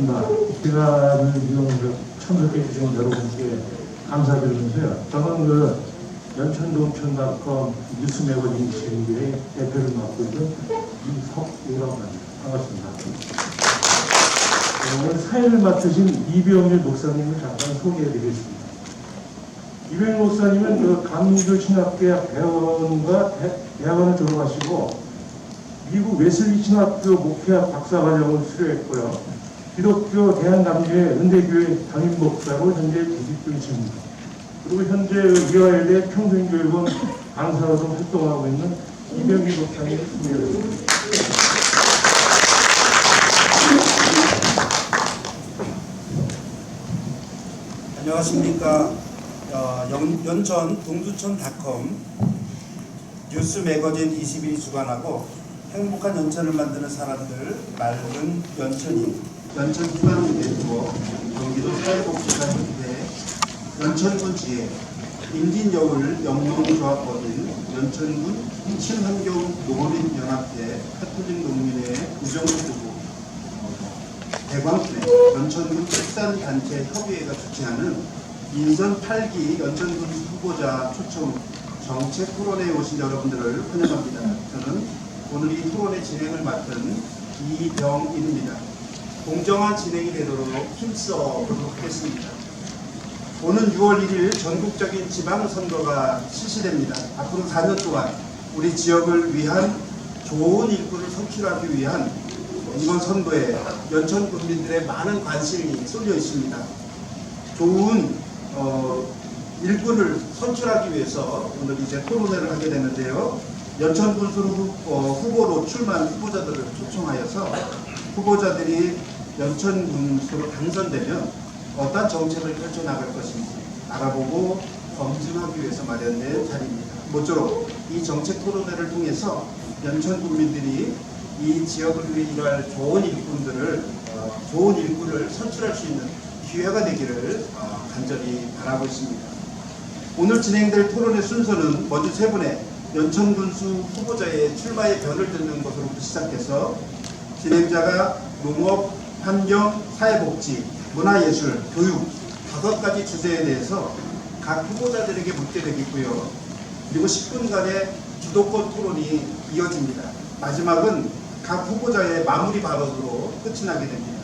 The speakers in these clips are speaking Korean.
반갑습니다. 시간을 참석해 주신 여러분께 감사드리면서요. 저는 연천동천닷컴 뉴스 매거진 지휘의 대표를 맡고 있는 임석우라고 합니다. 반갑습니다. 오늘 사회를 맡으신 이병일 목사님을 잠깐 소개해 드리겠습니다. 이병일 목사님은 강민교 신학대학 대학원과 대학원을 졸업하시고 미국 웨슬리 신학교 목회학 박사과정을 수료했고요. 기독교 대한남교회 은대교회 담임 목사로 현재 재직 중이십니다. 그리고 현재 이화여대 평생교육원 강사로도 활동하고 있는 이병일 목사님을 소개해드립니다. 안녕하십니까. 연천 동두천닷컴 뉴스 매거진 20일이 주관하고 행복한 연천을 만드는 사람들 맑은 연천이 연천 희망대표 경기도 사회복지사협회 연천군 지회 임진여울 영농조합법인 연천군 친환경 농업인연합회 카톨릭 농민회 우정부부 대광회 연천군 축산단체 협의회가 주최하는 인선 8기 연천군 후보자 초청 정책 토론회에 오신 여러분들을 환영합니다. 저는 오늘 이 토론회 진행을 맡은 이병일입니다. 공정한 진행이 되도록 힘써 보도록 하겠습니다. 오는 6월 1일 전국적인 지방선거가 실시됩니다. 앞으로 4년 동안 우리 지역을 위한 좋은 일꾼을 선출하기 위한 이번 선거에 연천 국민들의 많은 관심이 쏠려 있습니다. 좋은 일꾼을 선출하기 위해서 오늘 이제 토론회를 하게 되는데요. 연천 군수 후보로 출마한 후보자들을 초청하여서 후보자들이 연천 군수로 당선되면 어떤 정책을 펼쳐나갈 것인지 알아보고 검증하기 위해서 마련된 자리입니다. 모쪼록 이 정책 토론회를 통해서 연천 국민들이 이 지역을 위해 일할 좋은 일꾼을 선출할 수 있는 기회가 되기를 간절히 바라고 있습니다. 오늘 진행될 토론의 순서는 먼저 세 분의 연천군수 후보자의 출마의 변을 듣는 것으로부터 시작해서 진행자가 농업, 환경, 사회복지, 문화예술, 교육 5가지 주제에 대해서 각 후보자들에게 묻게 되겠고요. 그리고 10분간의 주도권 토론이 이어집니다. 마지막은 각 후보자의 마무리 발언으로 끝이 나게 됩니다.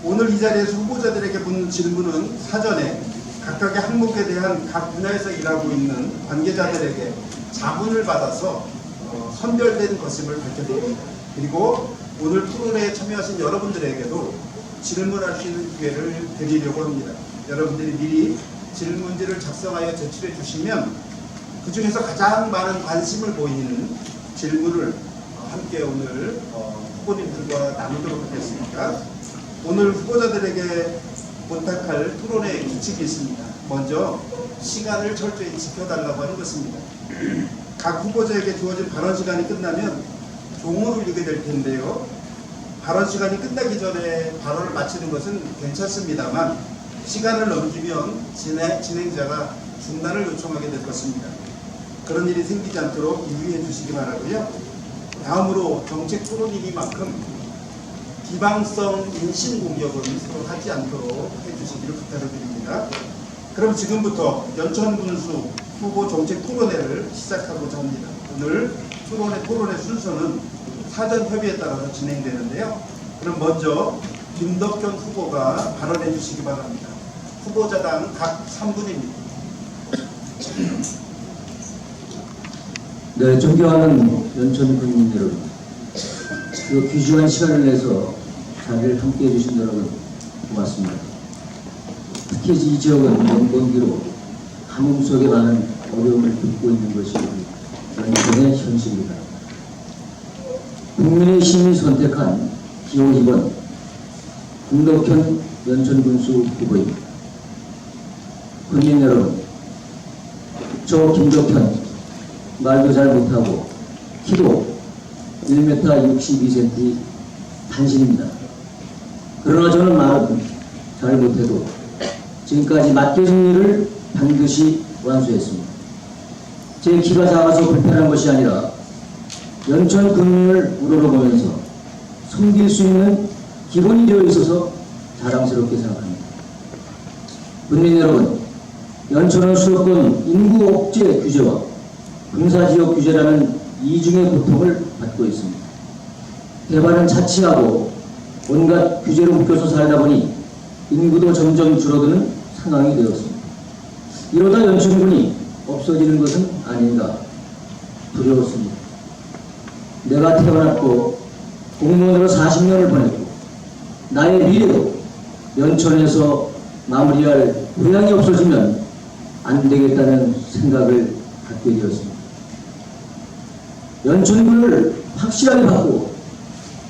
오늘 이 자리에서 후보자들에게 묻는 질문은 사전에 각각의 항목에 대한 각 분야에서 일하고 있는 관계자들에게 자문을 받아서 선별된 것임을 밝혀드립니다. 그리고 오늘 토론회에 참여하신 여러분들에게도 질문할 수 있는 기회를 드리려고 합니다. 여러분들이 미리 질문지를 작성하여 제출해 주시면 그 중에서 가장 많은 관심을 보이는 질문을 함께 오늘 후보님들과 나누도록 하겠습니다. 오늘 후보자들에게 부탁할 토론의 규칙이 있습니다. 먼저 시간을 철저히 지켜달라고 하는 것입니다. 각 후보자에게 주어진 발언 시간이 끝나면 종호를 울리게 될 텐데요. 발언 시간이 끝나기 전에 발언을 마치는 것은 괜찮습니다만 시간을 넘기면 진행자가 중단을 요청하게 될 것입니다. 그런 일이 생기지 않도록 유의해 주시기 바라고요. 다음으로 정책 토론이니만큼 비방성 인신 공격은 서로 하지 않도록 해주시기를 부탁을 드립니다. 그럼 지금부터 연천군수 후보 정책 토론회를 시작하고자 합니다. 오늘 토론회 순서는 사전 협의에 따라서 진행되는데요. 그럼 먼저 김덕현 후보가 발언해 주시기 바랍니다. 후보자당 각 3분입니다. 네, 존경하는 연천 국민 여러분, 귀중한 시간을 내서 자리를 함께 해주신 여러분 고맙습니다. 특히 이 지역은 연번기로 가뭄 속에 많은 어려움을 겪고 있는 것이 연천의 현실입니다. 국민의 힘이 선택한 기호 2번 김덕현 연천군수 후보입니다. 국민 여러분, 저 김덕현 말도 잘 못하고 키도 1m 62cm 단신입니다. 그러나 저는 말은 잘 못해도 지금까지 맡겨진 일을 반드시 완수했습니다. 제 키가 작아서 불편한 것이 아니라 연천 국민을 우러러보면서 섬길 수 있는 기본이 되어 있어서 자랑스럽게 생각합니다. 국민 여러분, 연천은 수도권 인구 억제 규제와 군사지역 규제라는 이중의 고통을 받고 있습니다. 개발은 자치하고 온갖 규제로 묶여서 살다 보니 인구도 점점 줄어드는 상황이 되었습니다. 이러다 연천군이 없어지는 것은 아닌가 두려웠습니다. 내가 태어났고 공무원으로 40년을 보냈고 나의 미래도 연천에서 마무리할 고향이 없어지면 안 되겠다는 생각을 갖게 되었습니다. 연천군을 확실하게 바꾸고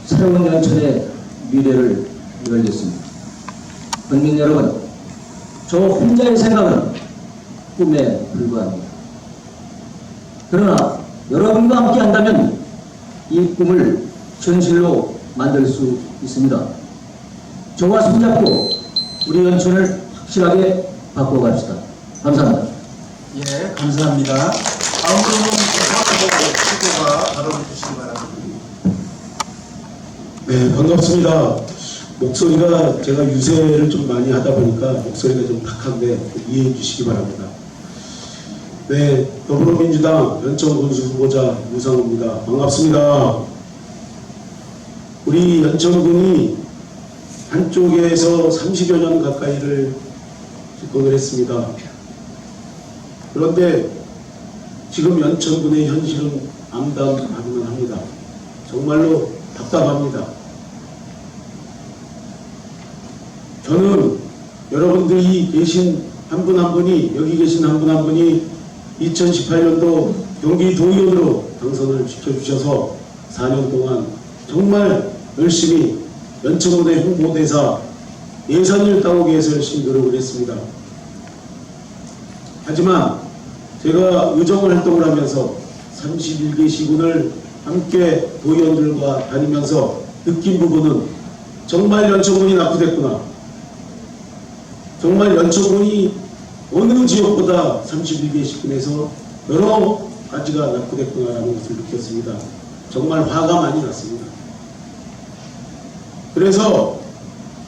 새로운 연천의 미래를 열겠습니다. 국민 여러분, 저 혼자의 생각은 꿈에 불과합니다. 그러나 여러분과 함께 한다면 이 꿈을 현실로 만들 수 있습니다. 저와 손잡고 우리 연천을 확실하게 바꿔갑시다. 감사합니다. 예, 감사합니다. 다음으로는 후보가 발언해 주시기 바랍니다. 네, 반갑습니다. 목소리가 제가 유세를 좀 많이 하다 보니까 목소리가 좀 탁한데 이해해 주시기 바랍니다. 네, 더불어민주당 연천군수 후보자 유상호입니다. 반갑습니다. 우리 연천군이 한쪽에서 30여 년 가까이를 집권을 했습니다. 그런데 지금 연천군의 현실은 암담하기만 합니다. 정말로 답답합니다. 저는 여러분들이 계신 한 분 한 분이, 여기 계신 한 분 한 분이 2018년도 경기도의원으로 당선을 시켜주셔서 4년 동안 정말 열심히 연천군의 홍보대사 예산을 따오기 위해서 열심히 노력을 했습니다. 하지만 제가 의정 활동을 하면서 31개 시군을 함께 도의원들과 다니면서 느낀 부분은 정말 연천군이 낙후됐구나. 정말 연천군이 어느 지역보다 31개 시군에서 여러 가지가 낙후됐구나라는 것을 느꼈습니다. 정말 화가 많이 났습니다. 그래서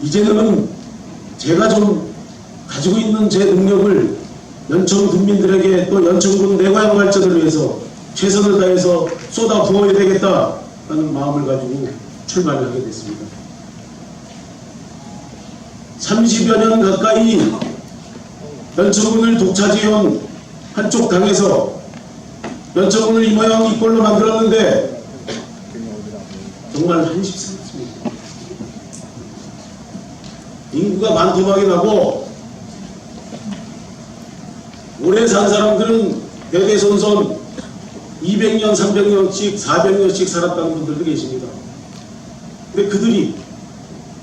이제는 제가 좀 가지고 있는 제 능력을 연천 국민들에게 또 연천군 내고향 발전을 위해서 최선을 다해서 쏟아 부어야 되겠다라는 마음을 가지고 출마를 하게 됐습니다. 30여 년 가까이 연천군을 독차지해온 한쪽 당에서 연천군을 이 모양 이 꼴로 만들었는데 정말 한심스럽습니다. 인구가 반토막이 나고 오래 산 사람들은 대대손손 200년, 300년씩, 400년씩 살았다는 분들도 계십니다. 근데 그들이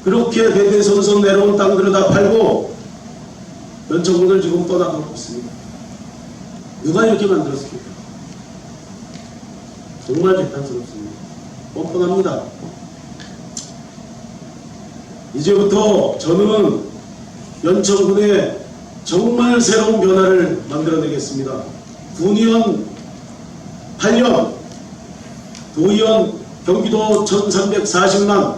그렇게 대대손손 내려온 땅들을 다 팔고 연천군을 지금 떠나가고 있습니다. 누가 이렇게 만들었습니까? 정말 개탄스럽습니다. 뻔뻔합니다. 이제부터 저는 연천군에 정말 새로운 변화를 만들어내겠습니다. 군의원 8년, 도의원 경기도 1340만,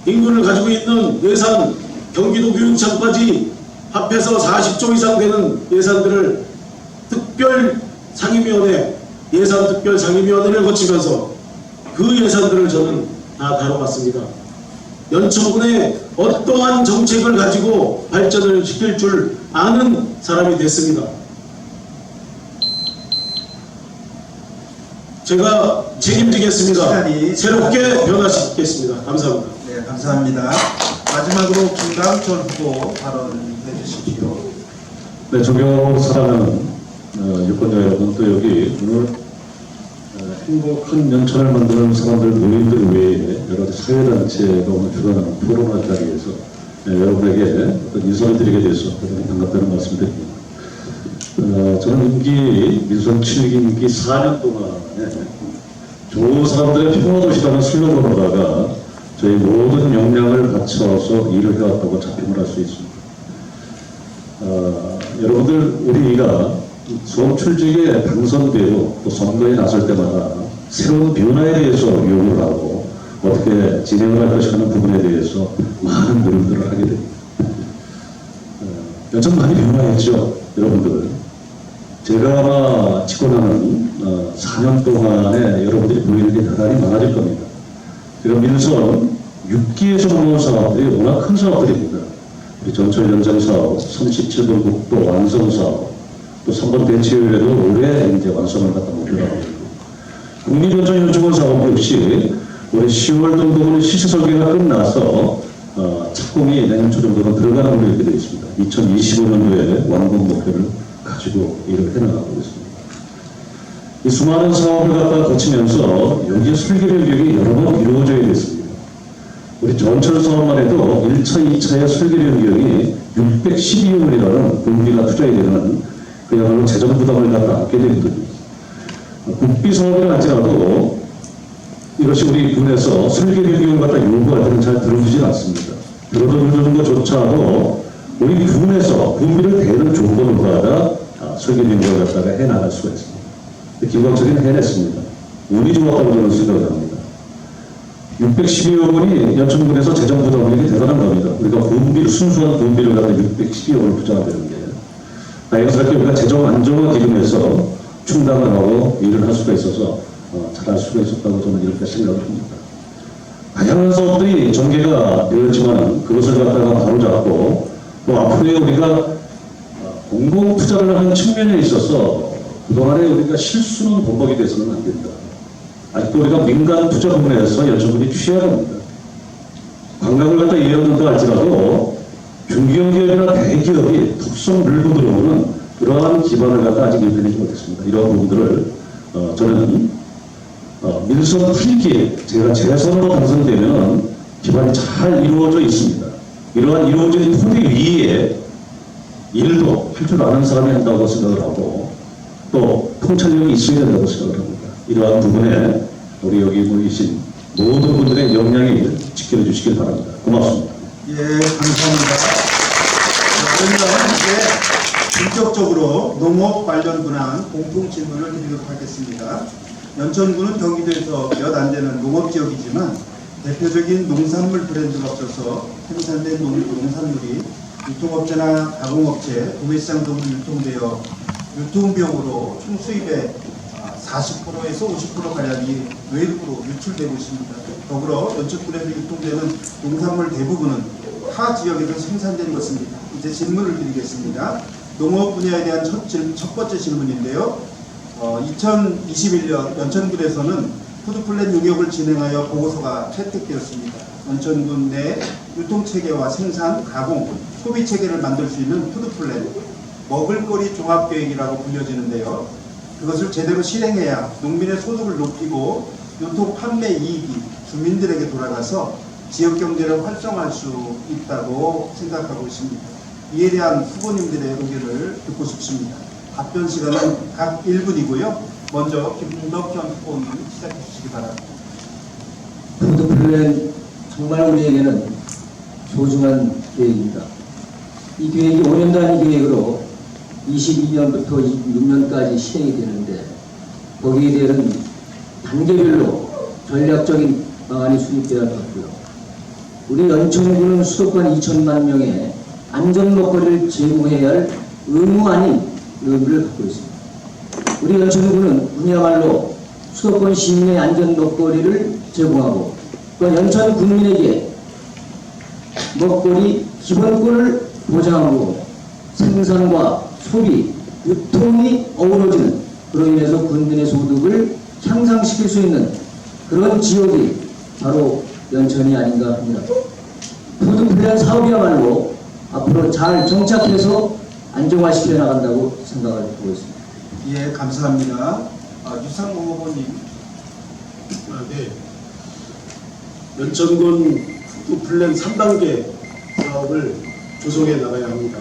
인구를 가지고 있는 예산, 경기도 교육청까지 합해서 40조 이상 되는 예산들을 특별 상임위원회, 예산 특별 상임위원회를 거치면서 그 예산들을 저는 다 다뤄봤습니다. 연천군의 어떠한 정책을 가지고 발전을 시킬 줄 아는 사람이 됐습니다. 제가 책임지겠습니다. 새롭게 변화시키겠습니다. 감사합니다. 네, 감사합니다. 마지막으로 김강철 후보 발언해 주십시오. 네, 존경하고 사랑하는 유권자 여러분, 또 여기 오늘 행복한 연천을 만드는 사람들 노인들 외에 여러 사회단체가 오늘 주관하는 토론할 자리에서 여러분에게 어떤 인사를 드리게 돼서 대단히 반갑다는 말씀드립니다. 저는 민선 7기 임기 4년 동안에 좋은 사람들의 평화도시라는 슬로건으로다가 저희 모든 역량을 바쳐서 일을 해왔다고 자평을 할 수 있습니다. 여러분들 우리가 수험출직에 당선되고 또 선거에 나설 때마다 새로운 변화에 대해서 요구를 하고 어떻게 진행을 할 것이라는 부분에 대해서 많은 노력들을 하게 됩니다. 연천 많이 변화했죠, 여러분들. 제가 아마 집권하는 4년 동안에 여러분들이 보이는 게 대단히 많아질 겁니다. 제가 밀선 6기에서 나온 사업들이 워낙 큰 사업들입니다. 우리 전철 연장 사업, 37번 국도 완성 사업, 또 3번 대치회도 올해 이제 완성을 갖다 목표로 하고 있고, 국립연천연중원 사업 역시 올해 10월 정도는 시세 설계가 끝나서 착공이 내년 초 정도로 들어가는 걸로 이렇게 되어 있습니다. 2025년도에 완공 목표를 가지고 일을 해나가고 있습니다. 이 수많은 사업을 갖다 거치면서 여기에 설계 인력이 여러 번 이루어져야 됐습니다. 우리 전철 사업만 해도 1차, 2차의 설계 인력이 612억 원이라는 공비가 투자해야 되는 그야말로 재정 부담을 갖다 안게 되거든요. 국비 사업을 할지라도 이것이 우리 군에서 설계 인력을 갖다 요구할 때는 잘 들어주지 않습니다. 들어주는 것조차도 우리 군에서 군비를 대는 조건을 받아 설계 인력을 갖다가 해나갈 수가 있습니다. 기본적인 해냈습니다. 운이 좋았다고 저는 생각을 합니다. 612억 원이 연천군에서 재정 부담이 대단한 겁니다. 우리가 군비, 순수한 군비를 갖다 612억 원을 투자하는 게 다행스럽게 우리가 재정 안정화 기금에서 충당을 하고 일을 할 수가 있어서 잘할 수가 있었다고 저는 이렇게 생각을 합니다. 다양한 사업들이 전개가 되었지만 그것을 갖다가 바로잡고 또 앞으로의 우리가 공공 투자를 하는 측면에 있어서 그동안에 우리가 실수는 범벅이 돼서는 안 된다. 아직도 우리가 민간 투자 부분에서 연천군이 취해야 합니다. 관광을 갖다 이해한다 할지라도 중견기업이나 대기업이 턱속 물고 들어오는 그러한 기반을 갖다 아직 입혀내지 못했습니다. 이러한 부분들을 저는 밀선 8기 제가 재선으로 당선되면 기반이 잘 이루어져 있습니다. 이러한 이루어진 토대 위에 일도 할 줄 아는 사람이 한다고 생각을 하고 또 통찰력이 있어야 된다고 생각을 합니다. 이러한 부분에 우리 여기 모이신 모든 분들의 역량이 지켜내 주시길 바랍니다. 고맙습니다. 예, 감사합니다. 그러면 이제 본격적으로 농업 관련 분한 공통 질문을 드리도록 하겠습니다. 연천군은 경기도에서 몇 안 되는 농업 지역이지만 대표적인 농산물 브랜드가 없어서 생산된 농산물이 유통업체나 가공업체, 도매시장 등으로 유통되어 유통비용으로 총 수입의 40%에서 50%가량이 외국으로 유출되고 있습니다. 더불어 연천군에서 유통되는 농산물 대부분은 타 지역에서 생산된 것입니다. 이제 질문을 드리겠습니다. 농업 분야에 대한 첫 번째 질문인데요. 2021년 연천군에서는 푸드플랜 용역을 진행하여 보고서가 채택되었습니다. 연천군 내 유통체계와 생산, 가공, 소비체계를 만들 수 있는 푸드플랜, 먹을거리 종합계획이라고 불려지는데요. 그것을 제대로 실행해야 농민의 소득을 높이고 유통 판매 이익이 주민들에게 돌아가서 지역 경제를 활성화할 수 있다고 생각하고 있습니다. 이에 대한 후보님들의 의견을 듣고 싶습니다. 답변 시간은 각 1분이고요. 먼저 김덕현 후보님 시작해 주시기 바랍니다. 푸드플랜 정말 우리에게는 소중한 계획입니다. 이 계획이 5년 단위 계획으로 22년부터 26년까지 시행이 되는데 거기에 대한 단계별로 전략적인 방안이 수립되어야 할 것 같고요. 우리 연천군은 수도권 2천만 명의 안전 먹거리를 제공해야 할 의무 아닌 의무를 갖고 있습니다. 우리 연천군은 그야말로 수도권 시민의 안전 먹거리를 제공하고 또 연천 국민에게 먹거리 기본권을 보장하고 생산과 소비, 유통이 어우러지는 그로 인해서 군민의 소득을 향상시킬 수 있는 그런 지역이 바로 연천이 아닌가 합니다. 푸드플랜 사업이야말로 앞으로 잘 정착해서 안정화시켜 나간다고 생각을 하고 있습니다. 예, 감사합니다. 유상호 후보님. 네. 연천군 푸드플랜 3단계 사업을 조성해 나가야 합니다.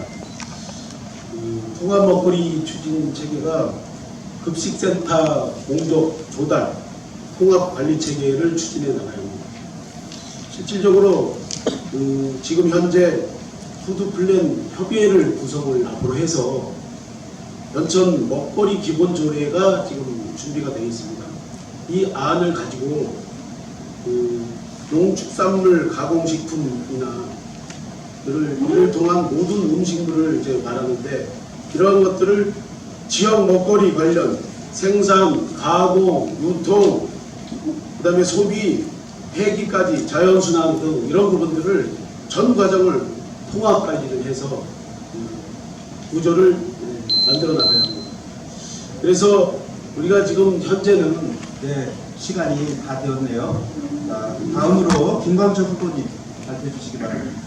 통합 먹거리 추진 체계가 급식센터 공적 조달, 통합 관리 체계를 추진해 나가야 합니다. 실질적으로 지금 현재 푸드플랜 협의회를 구성을 앞으로 해서 연천 먹거리 기본 조례가 지금 준비가 되어 있습니다. 이 안을 가지고 농축산물 가공식품이나 이를 통한 모든 음식물을 이제 말하는데, 이러한 것들을 지역 먹거리 관련 생산, 가공, 유통, 그다음에 소비, 폐기까지 자연순환 등 이런 부분들을 전 과정을 통합 관리를 해서 구조를 만들어 나가야 합니다. 그래서 우리가 지금 현재는 네, 시간이 다 되었네요. 다음으로 김광철 후보님 발표해 주시기 바랍니다.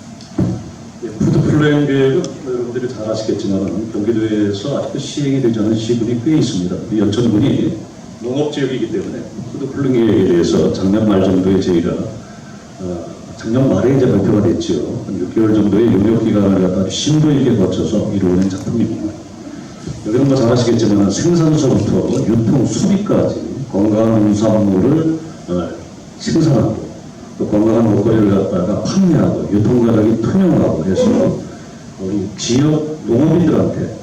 예, 푸드플랜 계획은 여러분들이 잘 아시겠지만 경기도에서 아직도 시행이 되지 않은 시군이 꽤 있습니다. 이 연천군이 농업지역이기 때문에 푸드플랜 계획에 대해서 작년 말 정도에 저희가 작년 말에 이제 발표가 됐지요. 한 6개월 정도의 용역 기간을 갖다 심도 있게 거쳐서 이루어낸 작품입니다. 여기는 뭐 잘 아시겠지만 생산서부터 유통, 수비까지 건강한 농산물을 생산하고 또 건강한 먹거리를 갖다가 판매하고 유통가격이 투명하고 해서 우리 지역 농업인들한테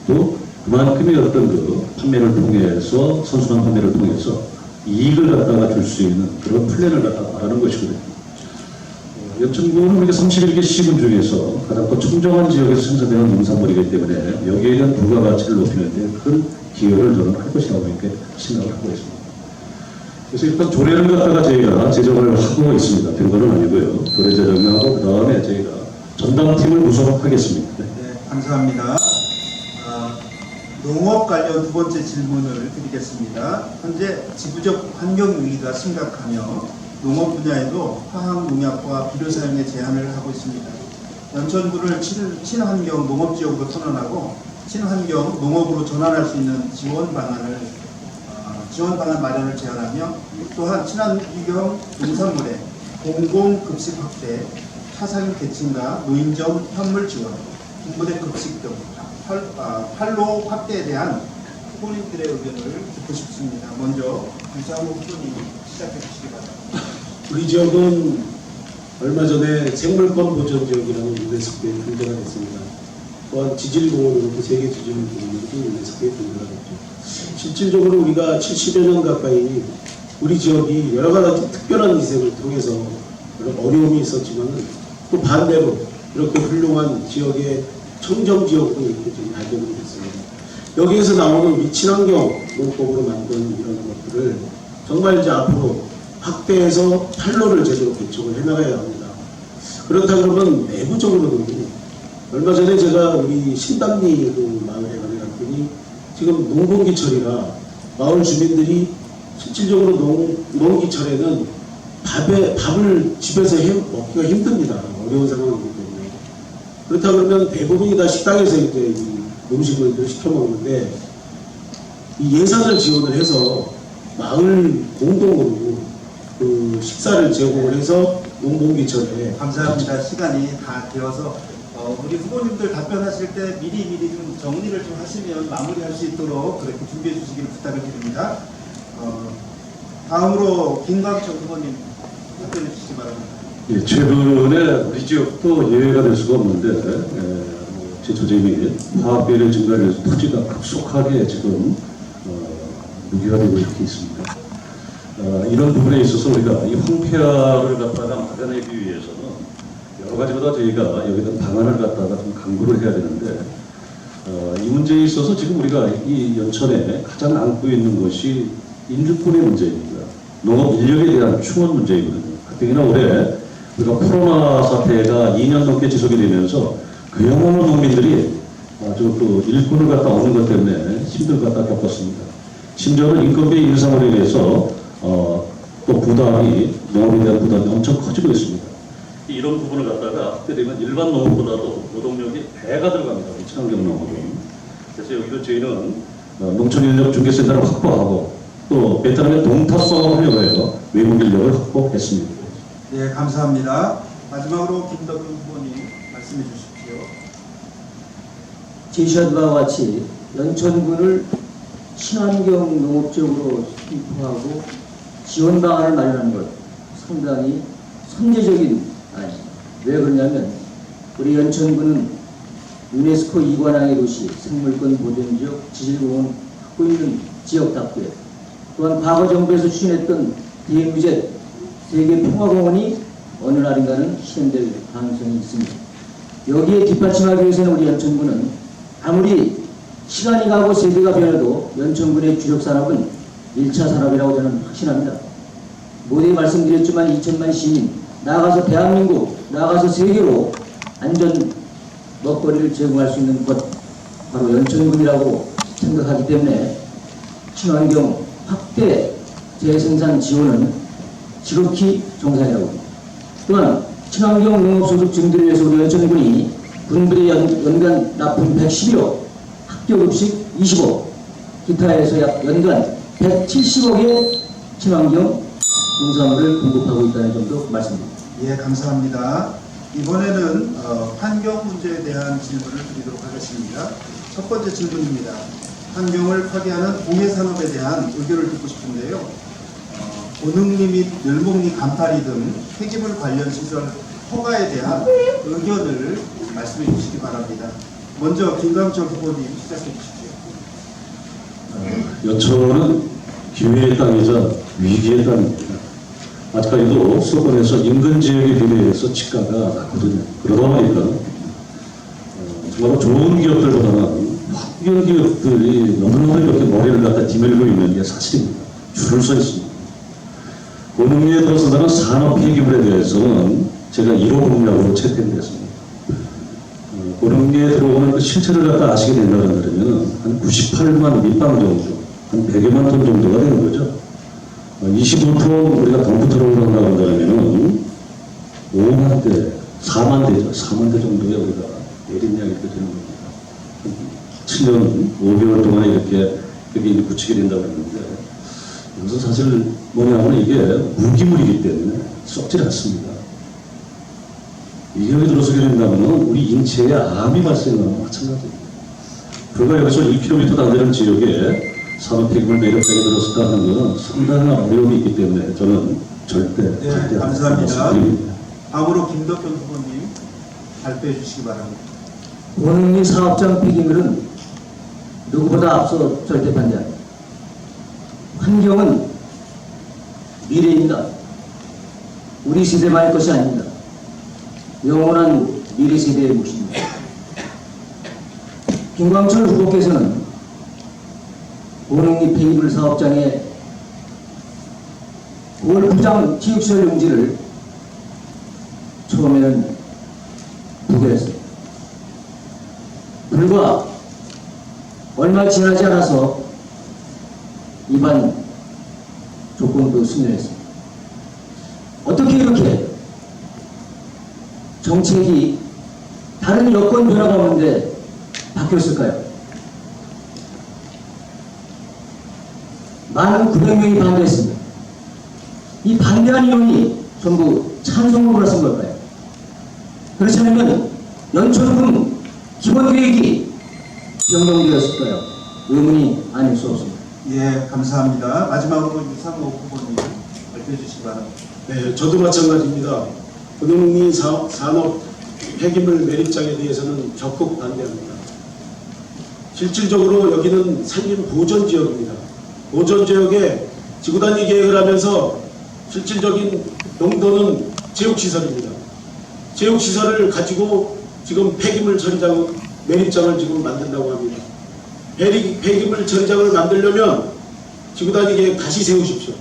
또 그만큼의 어떤 그 판매를 통해서 선순환 판매를 통해서 이익을 갖다가 줄 수 있는 그런 플랜을 갖다가 말하는 것이거든요. 연천군은 우리가 31개 시군 중에서 가장 또 청정한 지역에서 생산되는 농산물이기 때문에 여기에 대한 부가가치를 높이는 데 큰 기여를 저는 할 것이라고 이렇게 생각을 하고 있습니다. 그래서 일단 조례를 갖다가 저희가 제정을 하고 있습니다. 된 건 아니고요. 조례 제정하고 그 다음에 저희가 전담팀을 구성하겠습니다. 네, 감사합니다. 농업 관련 두 번째 질문을 드리겠습니다. 현재 지구적 환경 위기가 심각하며 농업 분야에도 화학 농약과 비료 사용에 제한을 하고 있습니다. 연천군을 친환경 농업지역으로 선언하고 친환경 농업으로 전환할 수 있는 지원 방안 마련을 제안하며 또한 친환경 농산물의 공공급식 확대, 차상위 계층과 노인정 현물 지원, 군부대 급식 등 판로 확대에 대한 후보님들의 의견을 듣고 싶습니다. 먼저 유상호 후보님 시작해 주시기 바랍니다. 우리 지역은 얼마 전에 생물권 보전 지역이라는 유네스코에 등재가 됐습니다. 또한 지질공원으로도 세계 지질공원으로도 유네스코에 등재가 됐죠. 실질적으로 우리가 70여 년 가까이 우리 지역이 여러 가지 특별한 기색을 통해서 여러 어려움이 있었지만 또 반대로 이렇게 훌륭한 지역의 청정지역도 이렇게 좀 발견이 됐습니다. 여기에서 나오는 이 친환경 농법으로 만든 이런 것들을 정말 이제 앞으로 확대해서 판로를 제대로 개척을 해나가야 합니다. 그렇다 그러면 내부적으로는 얼마 전에 제가 우리 신당리 그 마을에 가봤더니 지금 농번기철이라 마을 주민들이 실질적으로 농기철에는 밥을 집에서 먹기가 힘듭니다. 어려운 상황이기 때문에. 그렇다 그러면 대부분이 다 식당에서 이제 이 음식을 시켜 먹는데 이 예산을 지원을 해서 마을 공동으로 그 식사를 제공을 해서 농번기철에 감사합니다. 시간이 다 되어서 우리 후보님들 답변하실 때 미리 좀 정리를 좀 하시면 마무리할 수 있도록 그렇게 준비해 주시기를 부탁을 드립니다. 다음으로 김광철 후보님 답변해 주시기 바랍니다. 예, 최근에 우리 지역도 예외가 될 수가 없는데 제 조직이 화학비를 증가를 해서 토지가 급속하게 지금 무기화되고 이렇게 있습니다. 이런 부분에 있어서 우리가 이 황폐화를 갖다가 막아내기 위해서는 여러 가지보다 저희가 여기다 방안을 갖다가 좀 강구를 해야 되는데 이 문제에 있어서 지금 우리가 이 연천에 가장 안고 있는 것이 인주권의 문제입니다. 농업 인력에 대한 충원 문제이거든요. 특히나 올해 우리가 코로나 사태가 2년 넘게 지속이 되면서 그야말로 농민들이 아주 그 일꾼을 갖다 얻는 것 때문에 힘들 갖다 겪었습니다. 심지어는 인건비 인상으로 인해서 또 부담이 농업에 대한 부담이 엄청 커지고 있습니다. 이런 부분을 갖다가 하게 되면 일반 농업보다도 노동력이 배가 들어갑니다. 친환경 농업은. 그래서 여기도 저희는 농촌인력 중개센터를 확보하고 또 베트남의 동타성을 활용해서 외국 인력을 확보했습니다. 네, 감사합니다. 마지막으로 김덕윤 후보님 말씀해 주십시오. 제시한 바와 같이 연천군을 친환경 농업지역으로 선포하고 지원 방안을 마련하는 것 상당히 선제적인 아니죠. 왜 그러냐면 우리 연천군은 유네스코 2관왕의 도시, 생물권 보존지역, 지질공원 갖고 있는 지역답게 또한 과거 정부에서 추진했던 비행유제 세계 평화공원이 어느 날인가는 실현될 가능성이 있습니다. 여기에 뒷받침하기 위해서는 우리 연천군은 아무리 시간이 가고 세대가 변해도 연천군의 주력 산업은 1차 산업이라고 저는 확신합니다. 모두에 말씀드렸지만 2천만 시민, 나아가서 대한민국, 나아가서 세계로 안전 먹거리를 제공할 수 있는 곳, 바로 연천군이라고 생각하기 때문에 친환경 확대 재생산 지원은 지극히 정상이라고 합니다. 또한 친환경 농업소득 증대를 위해서 우리 연천군이 군부대 연간 납품 111억, 학교급식 20억, 기타에서 약 연간 170억의 친환경 농산물을 공급하고 있다는 점도 말씀드립니다. 예, 감사합니다. 이번에는 환경 문제에 대한 질문을 드리도록 하겠습니다. 첫 번째 질문입니다. 환경을 파괴하는 공해 산업에 대한 의견을 듣고 싶은데요. 고능리 및 열목리 간파리 등 폐기물 관련 시설 허가에 대한 의견을 말씀해 주시기 바랍니다. 먼저 김광철 후보님 시작해 주십시오. 연천은 기회의 땅이자 위기의 땅입니다. 아직까지도 수도권에서 인근 지역에 비례해서 치가가 낮거든요. 그러다 보니까 정말 좋은 기업들보다는 학교 기업들이 너무너무 이렇게 머리를 갖다 디밀고 있는 게 사실입니다. 줄을 서 있습니다. 고능리에 들어서는 산업 폐기물에 대해서는 제가 1호 공약으로 채택됐습니다. 고능리에 들어오는 그 실체를 갖다 아시게 된다면 한 98만 밑방 정도, 한 100여만 톤 정도가 되는 거죠. 25톤 우리가 덤프트럭을 한다고 한다면 5만 대, 4만 대죠. 4만 대 정도의 우리가 내린량이 이렇게 되는 겁니다. 7년 5개월 동안 이렇게 이제 굳히게 된다고 했는데, 여기서 사실 뭐냐면 이게 무기물이기 때문에 썩질 않습니다. 이게 여기 들어서게 된다면 우리 인체에 암이 발생하는 마찬가지입니다. 그가 여기서 1km 안 되는 지역에 산업 폐기물 매력장에 들어섰다 하는 것은 상당한 어려움이 있기 때문에 저는 절대 네, 감사합니다. 다음으로 김덕현 후보님 발표해 주시기 바랍니다. 고능리 사업장 폐기물은 누구보다 앞서 절대 반대합니다. 환경은 미래입니다. 우리 세대만의 것이 아닙니다. 영원한 미래 세대의 몫입니다. 김광철 후보께서는 고능리 폐기물 사업장에 9월 부장 체육시설 용지를 처음에는 부결했습니다. 불과 얼마 지나지 않아서 입안 조건도 승인했습니다. 어떻게 이렇게 정책이 다른 여건 변화가 없는데 바뀌었을까요? 많은 900명이 반대했습니다. 이 반대한 인원이 전부 찬성으로 나선 걸까요? 그렇지 않으면 연천군 기본계획이 변경되었을까요? 의문이 아닐 수 없습니다. 예, 감사합니다. 마지막으로 유상호 후보님 발표해 주시기 바랍니다. 네, 저도 마찬가지입니다. 고능리 산업 폐기물 매립장에 대해서는 적극 반대합니다. 실질적으로 여기는 산림 보전 지역입니다. 보전 지역에 지구단위 계획을 하면서 실질적인 용도는 체육시설입니다. 체육시설을 가지고 지금 폐기물 처리장, 매립장을 지금 만든다고 합니다. 폐기물 처리장을 만들려면 지구단위 계획 다시 세우십시오.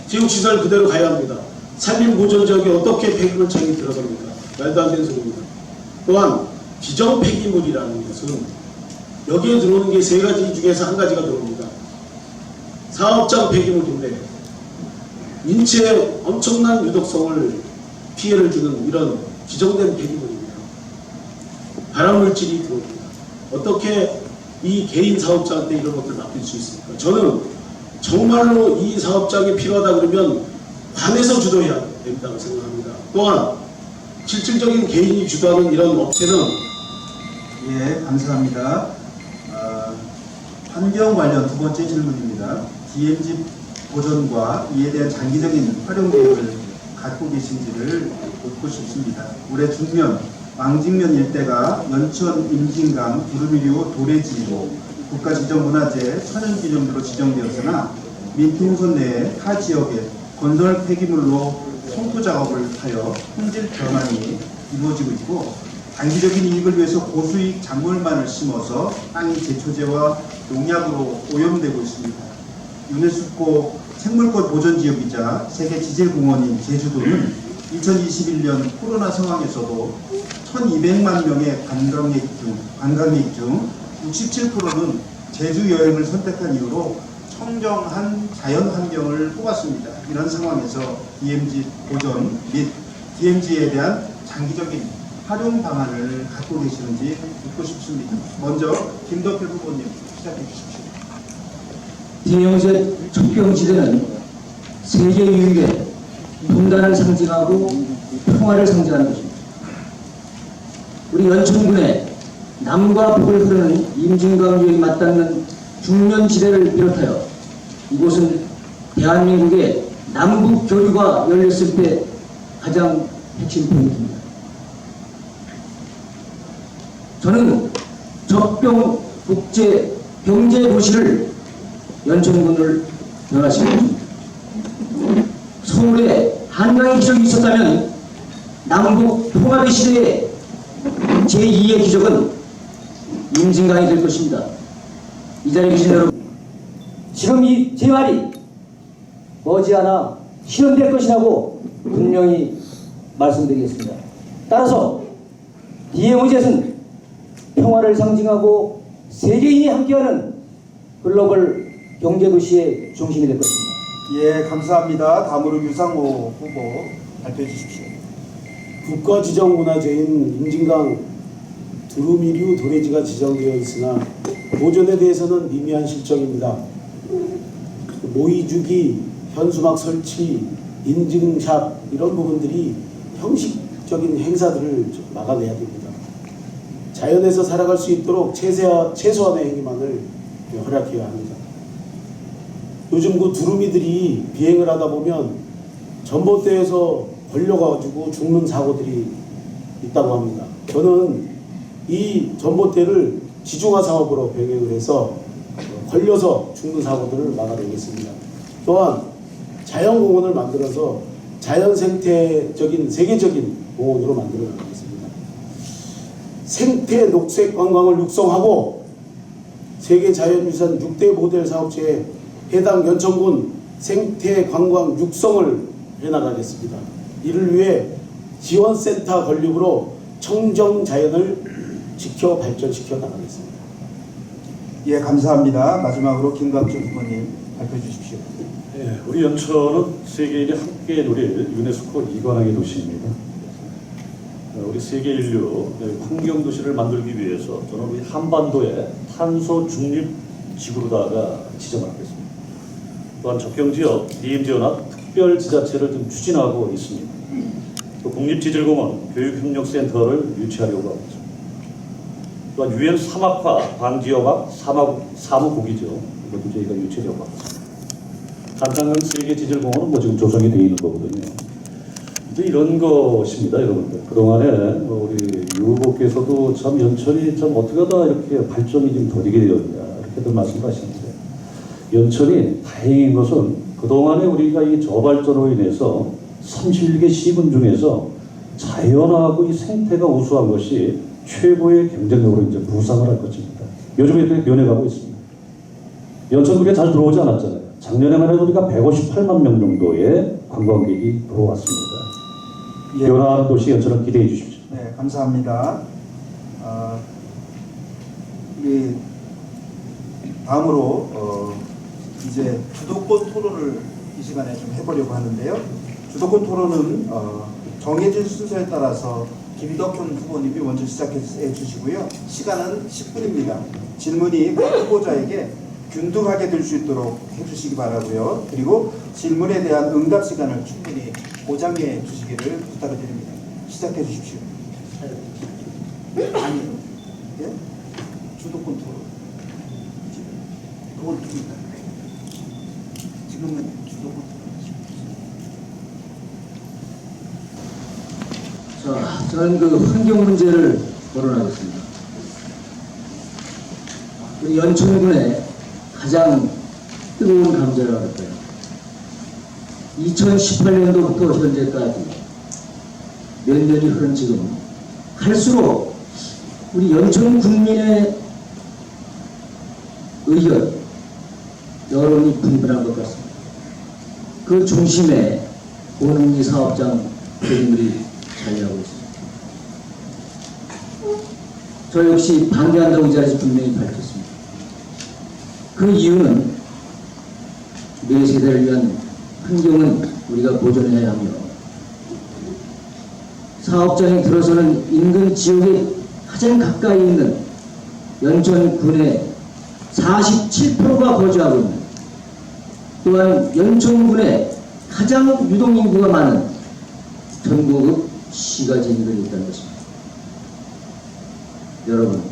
체육시설 그대로 가야 합니다. 산림보전지역에 어떻게 폐기물 처리 들어갑니까? 말도 안 되는 소리입니다. 또한 지정 폐기물이라는 것은 여기에 들어오는 게 세 가지 중에서 한 가지가 들어옵니다. 사업장 폐기물인데 인체에 엄청난 유독성을 피해를 주는 이런 지정된 폐기물입니다. 발암물질이 들어옵니다. 어떻게 이 개인 사업자한테 이런 것들을 맡길 수 있습니까? 저는 정말로 이 사업장이 필요하다 그러면 관에서 주도해야 된다고 생각합니다. 또한 실질적인 개인이 주도하는 이런 업체는 예, 감사합니다. 환경 관련 두 번째 질문입니다. DMZ 보전과 이에 대한 장기적인 활용 계획을 갖고 계신지를 묻고 싶습니다. 올해 중면, 왕직면 일대가 연천, 임진강, 두루미리오, 도래지로 국가지정문화재 천연기념지로 지정되었으나 민통선 내의 타 지역에 건설 폐기물로 청구 작업을 하여 품질 변환이 이루어지고 있고, 단기적인 이익을 위해서 고수익 작물만을 심어서 땅이 제초제와 농약으로 오염되고 있습니다. 유네스코 생물권 보전지역이자 세계 지질공원인 제주도는 2021년 코로나 상황에서도 1200만 명의 관광객 중 67%는 제주 여행을 선택한 이유로 청정한 자연 환경을 뽑았습니다. 이런 상황에서 DMZ 보전 및 DMZ에 대한 장기적인 활용 방안을 갖고 계시는지 듣고 싶습니다. 먼저 김덕필 후보님 시작해 주십시오. 대형제 척경지대는 세계 유일의 분단을 상징하고 평화를 상징하는 것입니다. 우리 연천군의 남과 북을 흐르는 임진강유역이 맞닿는 중년지대를 비롯하여 이곳은 대한민국의 남북 교류가 열렸을 때 가장 핵심 포인트입니다. 저는 적병 국제 경제 도시를 연천군을 변화시켰습니다. 서울에 한강의 기적이 있었다면 남북 통합의 시대에 제2의 기적은 임진강이 될 것입니다. 이 자리에 계신 여러분, 지금 이 제 말이 머지않아 실현될 것이라고 분명히 말씀드리겠습니다. 따라서 DMZ는 평화를 상징하고 세계인이 함께하는 글로벌 경제도시의 중심이 될 것입니다. 예, 감사합니다. 다음으로 유상호 후보 발표해 주십시오. 국가지정문화재인 임진강 두루미류 도래지가 지정되어 있으나 보존에 대해서는 미미한 실정입니다. 모이주기, 현수막 설치, 인증샷 이런 부분들이 형식적인 행사들을 좀 막아내야 됩니다. 자연에서 살아갈 수 있도록 최소한의 행위만을 허락해야 합니다. 요즘 그 두루미들이 비행을 하다 보면 전봇대에서 걸려가지고 죽는 사고들이 있다고 합니다. 저는 이 전봇대를 지중화 사업으로 병행을 해서 걸려서 죽는 사고들을 막아내겠습니다. 또한 자연공원을 만들어서 자연 생태적인 세계적인 공원으로 만들어 나가겠습니다. 생태 녹색 관광을 육성하고 세계 자연유산 6대 모델 사업체에 해당 연천군 생태 관광 육성을 해나가겠습니다. 이를 위해 지원센터 건립으로 청정 자연을 지켜 발전시켜 나가겠습니다. 예, 감사합니다. 마지막으로 김갑준 후보님 발표해 주십시오. 예, 우리 연천은 세계인이 함께 누릴 유네스코 2관왕의 도시입니다. 우리 세계 인류 환경 도시를 만들기 위해서 저는 우리 한반도에 탄소 중립 지구로다가 지정하겠습니다. 또한 적경지역 DMZ연합 특별지자체를 좀 추진하고 있습니다. 또 국립지질공원 교육협력센터를 유치하려고 하고 있습니다. 또한 유엔 사막화 방지협약 사무국이죠. 이것도 저희가 유치하려고 하고 있습니다. 간단한 세계지질공원은 뭐 지금 조성이 되어 있는 거거든요. 이제 이런 것입니다, 여러분들. 그동안에 우리 유 후보께서도 참 연천이 참 어떻게 하다 이렇게 발전이 좀 더디게 되었냐 이렇게들 말씀하시는데, 연천이 다행인 것은 그동안에 우리가 이 저발전으로 인해서 31개 시군 중에서 자연하고 이 생태가 우수한 것이 최고의 경쟁력으로 이제 부상을 할 것입니다. 요즘에 이렇게 변해가고 있습니다. 연천 그렇게 잘 들어오지 않았잖아요. 작년에만 해도 우리가 158만 명 정도의 관광객이 들어왔습니다. 예. 변화하는 도시 연천을 기대해 주십시오. 네, 감사합니다. 우리 다음으로 이제 주도권 토론을 이 시간에 좀 해보려고 하는데요. 주도권 토론은 정해진 순서에 따라서 김덕현 후보님이 먼저 시작해 주시고요. 시간은 10분입니다. 질문이 각 후보자에게 균등하게 될 수 있도록 해주시기 바라고요. 그리고 질문에 대한 응답 시간을 충분히 보장해 주시기를 부탁드립니다. 시작해 주십시오. 아니, 예? 주도권 토론. 그걸 둡니다. 지금은 주도권 토론. 자, 저는 그 환경 문제를 거론하겠습니다. 우리 연천군의 가장 뜨거운 감자라고 할까요? 2018년도부터 현재까지 몇 년이 흐른 지금 갈수록 우리 연천 국민의 의견, 여론이 분분한 것 같습니다. 그 중심에 오능리 사업장 대리물이 자리하고 있습니다. 저 역시 반대한다고 이 자리에서 분명히 밝혔습니다. 그 이유는 내 세대를 위한 환경은 우리가 보존해야 하며 사업장에 들어서는 인근 지역에 가장 가까이 있는 연천군의 47%가 거주하고 있는, 또한 연천군에 가장 유동인구가 많은 전국의 시가지 인근이 있다는 것입니다. 여러분,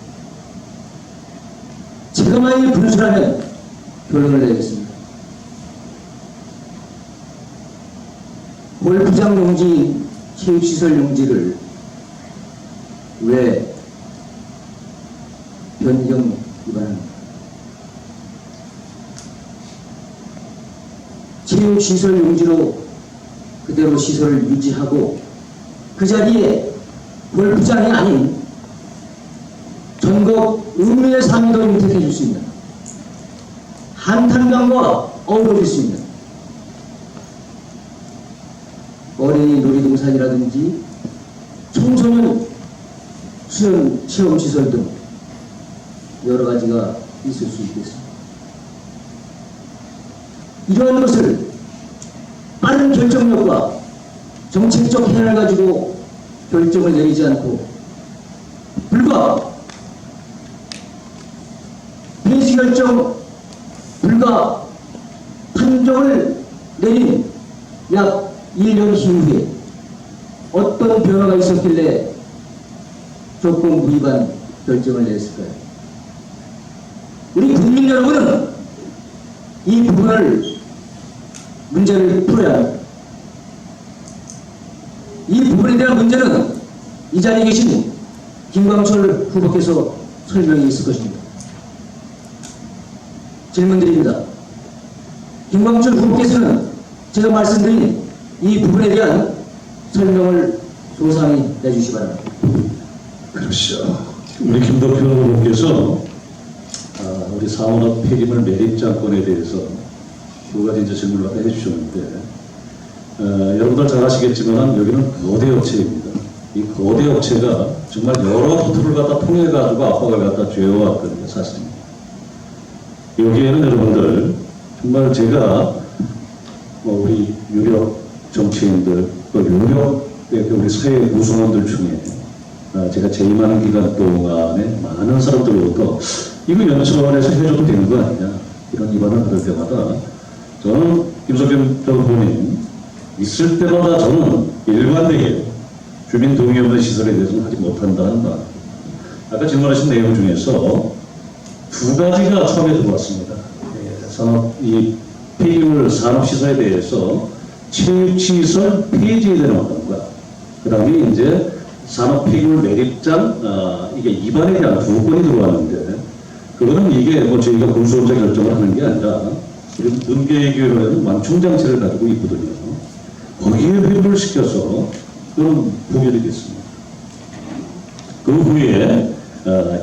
제가 만일 분수라면 결론을 내겠습니다. 골프장 용지, 체육시설 용지를 왜 변경 위반합니까? 체육시설 용지로 그대로 시설을 유지하고 그 자리에 골프장이 아닌 전국 의무의 상위도 윤택해 줄 수 있는 한탄강과 어우러질 수 있는 어린이 놀이동산이라든지 청소년 수련 체험시설 등 여러 가지가 있을 수 있겠습니다. 이러한 것을 빠른 결정력과 정책적 해안을 가지고 결정을 내리지 않고 불과 폐지 결정 불과 판정을 내린 약 1년 이후에 어떤 변화가 있었길래 조건부 위반 결정을 냈을까요? 우리 국민 여러분은 이 부분을 문제를 풀어야 합니다. 이 부분에 대한 문제는 이 자리에 계신 김광철 후보께서 설명이 있을 것입니다. 질문드립니다. 김광철 후보께서는 제가 말씀드린 이 부분에 대한 설명을 소상히 내주시기 바랍니다. 그렇죠. 우리 김덕현 후보께서 우리 사원업 폐기물 매립장권에 대해서 두 가지 이제 질문을 해주셨는데, 여러분들 잘 아시겠지만 여기는 거대 업체입니다. 이 거대 업체가 정말 여러 부투를 갖다 통해가지고 압박을 갖다 죄어왔던 게 사실입니다. 여기에는 여러분들 정말 제가 우리 유력 정치인들 또 유력 우리 사회 구성원들 중에 제가 재임하는 기간 동안에 많은 사람들로부터 이거 연천에서 해줘도 되는 거 아니냐 이런 입안을 받을 때마다 저는 김석현 전 후보님 있을 때마다 저는 일관되게 주민 동의 없는 시설에 대해서는 하지 못한다는 말. 아까 질문하신 내용 중에서 두 가지가 처음에 들어왔습니다. 이 폐기물 산업시설에 대해서 체육시설 폐지에 대한 어떤가. 그 다음에 이제 산업 폐기물 매립장 이게 위반에 대한 두 건이 들어왔는데 그거는 이게 뭐 저희가 군수업자 결정을 하는 게 아니라 문계위원회는 완충장치를 가지고 있거든요. 거기에 회부를 시켜서 그런 부결이 됐습니다. 그 후에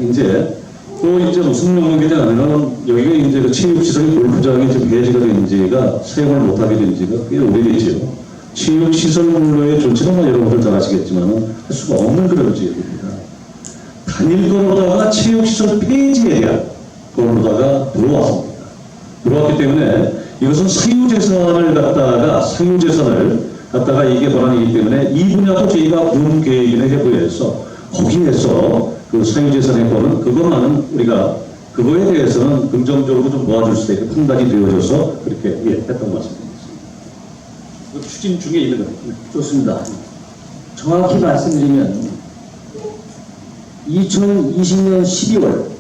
이제 또 이제 무슨 명목이냐 하면 여기가 이제 그 체육시설 골프장이 지금 폐지가 된 지가 사용을 못하게 된 지가 꽤 오래됐죠. 체육시설물로의 존재는 여러분들 잘 아시겠지만 할 수가 없는 그런 지역입니다. 단일권으로다가 체육시설 폐지에 대한 권으로다가 들어왔습니다. 들어왔기 때문에 이것은 사유재산을 갖다가 이게 권한이기 때문에 이 분야도 저희가 군계획인의 해부에서 거기에서 그 사유재산의 권은 그것만은 우리가 그거에 대해서는 긍정적으로 좀 모아줄 수 있게 판단이 되어져서 그렇게 했던 말씀드리겠습니다. 추진 중에 있는 겁니다. 좋습니다. 정확히 말씀드리면 2020년 12월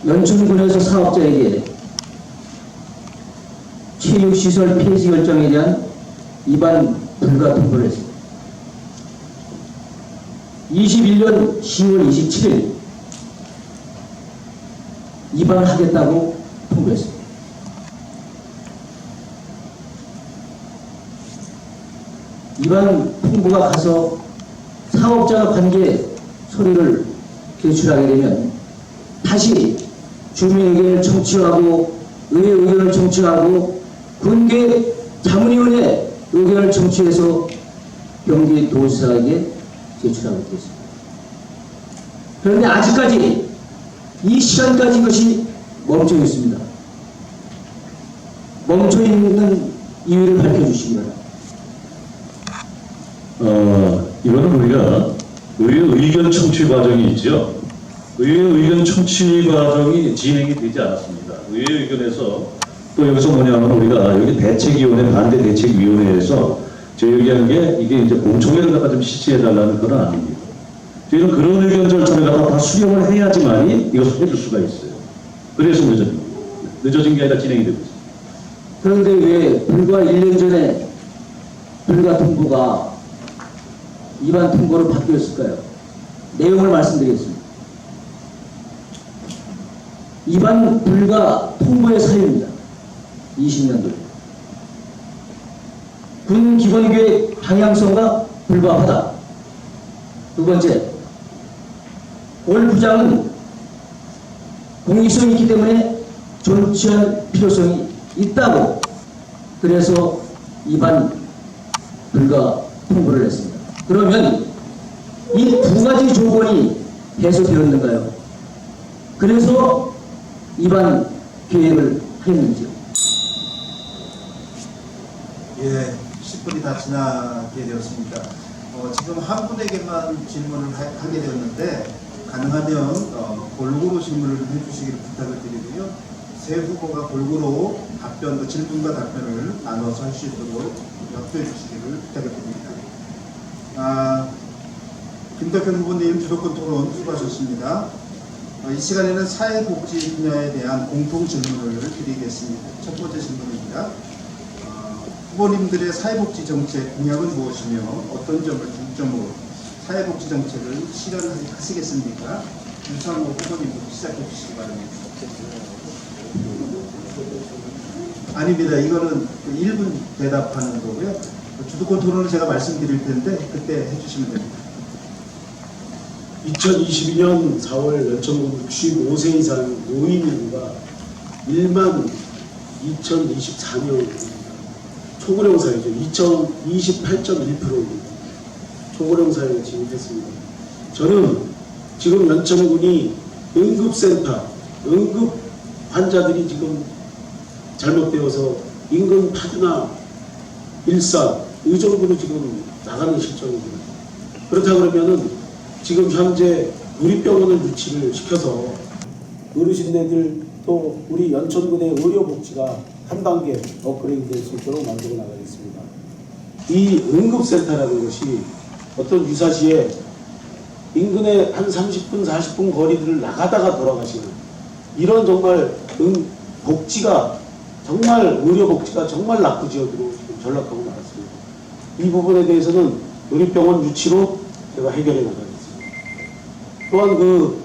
연천군에서 사업자에게 체육시설 폐지 결정에 대한 위반 불가 통보를 했습니다. 21년 10월 27일 위반하겠다고 통보했습니다. 이반 통보가 가서 사업자 관계 서류를 제출하게 되면 다시 주민 의견을 청취하고 의회 의견을 청취하고 군계 자문위원회 의견을 청취해서 경기도지사에게 제출하게 되겠습니다. 그런데 아직까지 이 시간까지 이것이 멈춰 있습니다. 멈춰 있는 이유를 밝혀주시기 바랍니다. 이거는 우리가 의회 의견 청취 과정이 있죠. 의회 의견 청취 과정이 진행이 되지 않았습니다. 의회 의견에서 또 여기서 뭐냐면 우리가 여기 대책위원회, 반대 대책위원회에서 제기한 게 이게 이제 공청회를 갖다 좀 실시해달라는 건 아닙니다. 저희는 그런 의견 절차를 갖다 다 수렴을 해야지만이 이것을 해줄 수가 있어요. 그래서 늦어진 게 아니라 진행이 되고 있습니다. 그런데 왜 불과 1년 전에 불가 통보가 이반 통보로 바뀌었을까요? 내용을 말씀드리겠습니다. 이반 불가 통보의 사유입니다. 20년도. 군 기본계획 방향성과 불가하다. 두 번째, 골프장은 공익성이 있기 때문에 존치할 필요성이 있다고 그래서 이반 불가 통보를 했습니다. 그러면 이 두 가지 조건이 해소되었는가요? 그래서 이반 계획을 했는지요? 예, 10분이 다 지나게 되었습니다. 지금 한 분에게만 질문을 하게 되었는데 가능하면 골고루 질문을 해주시기를 부탁을 드리고요. 세 후보가 골고루 질문과 답변을 나눠서 할 수 있도록 협조해 주시기를 부탁을 드립니다. 김덕현 후보님 주도권 토론 수고하셨습니다. 이 시간에는 사회복지 분야에 대한 공통 질문을 드리겠습니다. 첫 번째 질문입니다. 후보님들의 사회복지 정책 공약은 무엇이며 어떤 점을 중점으로 사회복지 정책을 실현하시겠습니까? 유상호 후보님부터 시작해 주시기 바랍니다. 아닙니다. 이거는 1분 대답하는 거고요. 주도권 토론을 제가 말씀드릴 텐데 그때 해주시면 됩니다. 2022년 4월 연천군 65세 이상 노인 인구가 1만 2024명입니다. 초고령 사회죠. 28.1%입니다. 초고령 사회에 진입했습니다. 저는 지금 연천군이 응급센터, 응급 환자들이 지금 잘못되어서 인근 파주나 일산, 의정부로 지금 나가는 실정입니다. 그렇다 그러면은 지금 현재 누리병원을 유치를 시켜서 어르신네들 또 우리 연천군의 의료복지가 한 단계 업그레이드 될 수 있도록 만들어 나가겠습니다. 이 응급센터라는 것이 어떤 유사시에 인근에 한 30분, 40분 거리들을 나가다가 돌아가시는 이런 정말 복지가 정말 의료복지가 정말 낙후지역으로 지금 전락하고 나갔습니다. 이 부분에 대해서는 누리병원 유치로 제가 해결해 나가겠습니다. 또한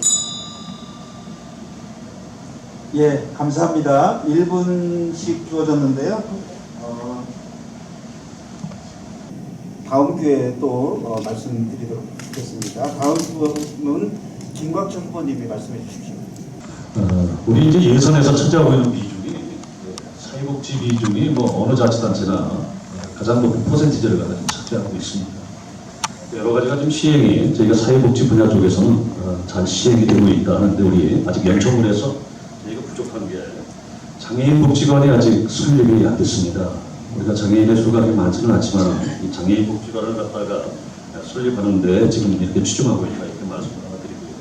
예, 감사합니다. 1분씩 주어졌는데요. 다음 기회에 또 말씀드리도록 하겠습니다. 다음 후보는 김광철 후보님이 말씀해 주십시오. 우리 이제 예산에서 차지하고 있는 비중이 사회복지 비중이 뭐 어느 자치단체나 가장 높은 퍼센티지를 갖다 차지하고 있습니다. 여러 가지가 좀 시행이 저희가 사회복지 분야 쪽에서는 잘 시행이 되고 있다 하는데 우리 아직 연천군에서 저희가 부족한 게 장애인 복지관이 아직 설립이 안 됐습니다. 우리가 장애인의 수가 많지는 않지만 이 장애인 복지관을 갖다가 설립하는데 지금 이렇게 추진하고 있다 이렇게 말씀을 하나 드리고요.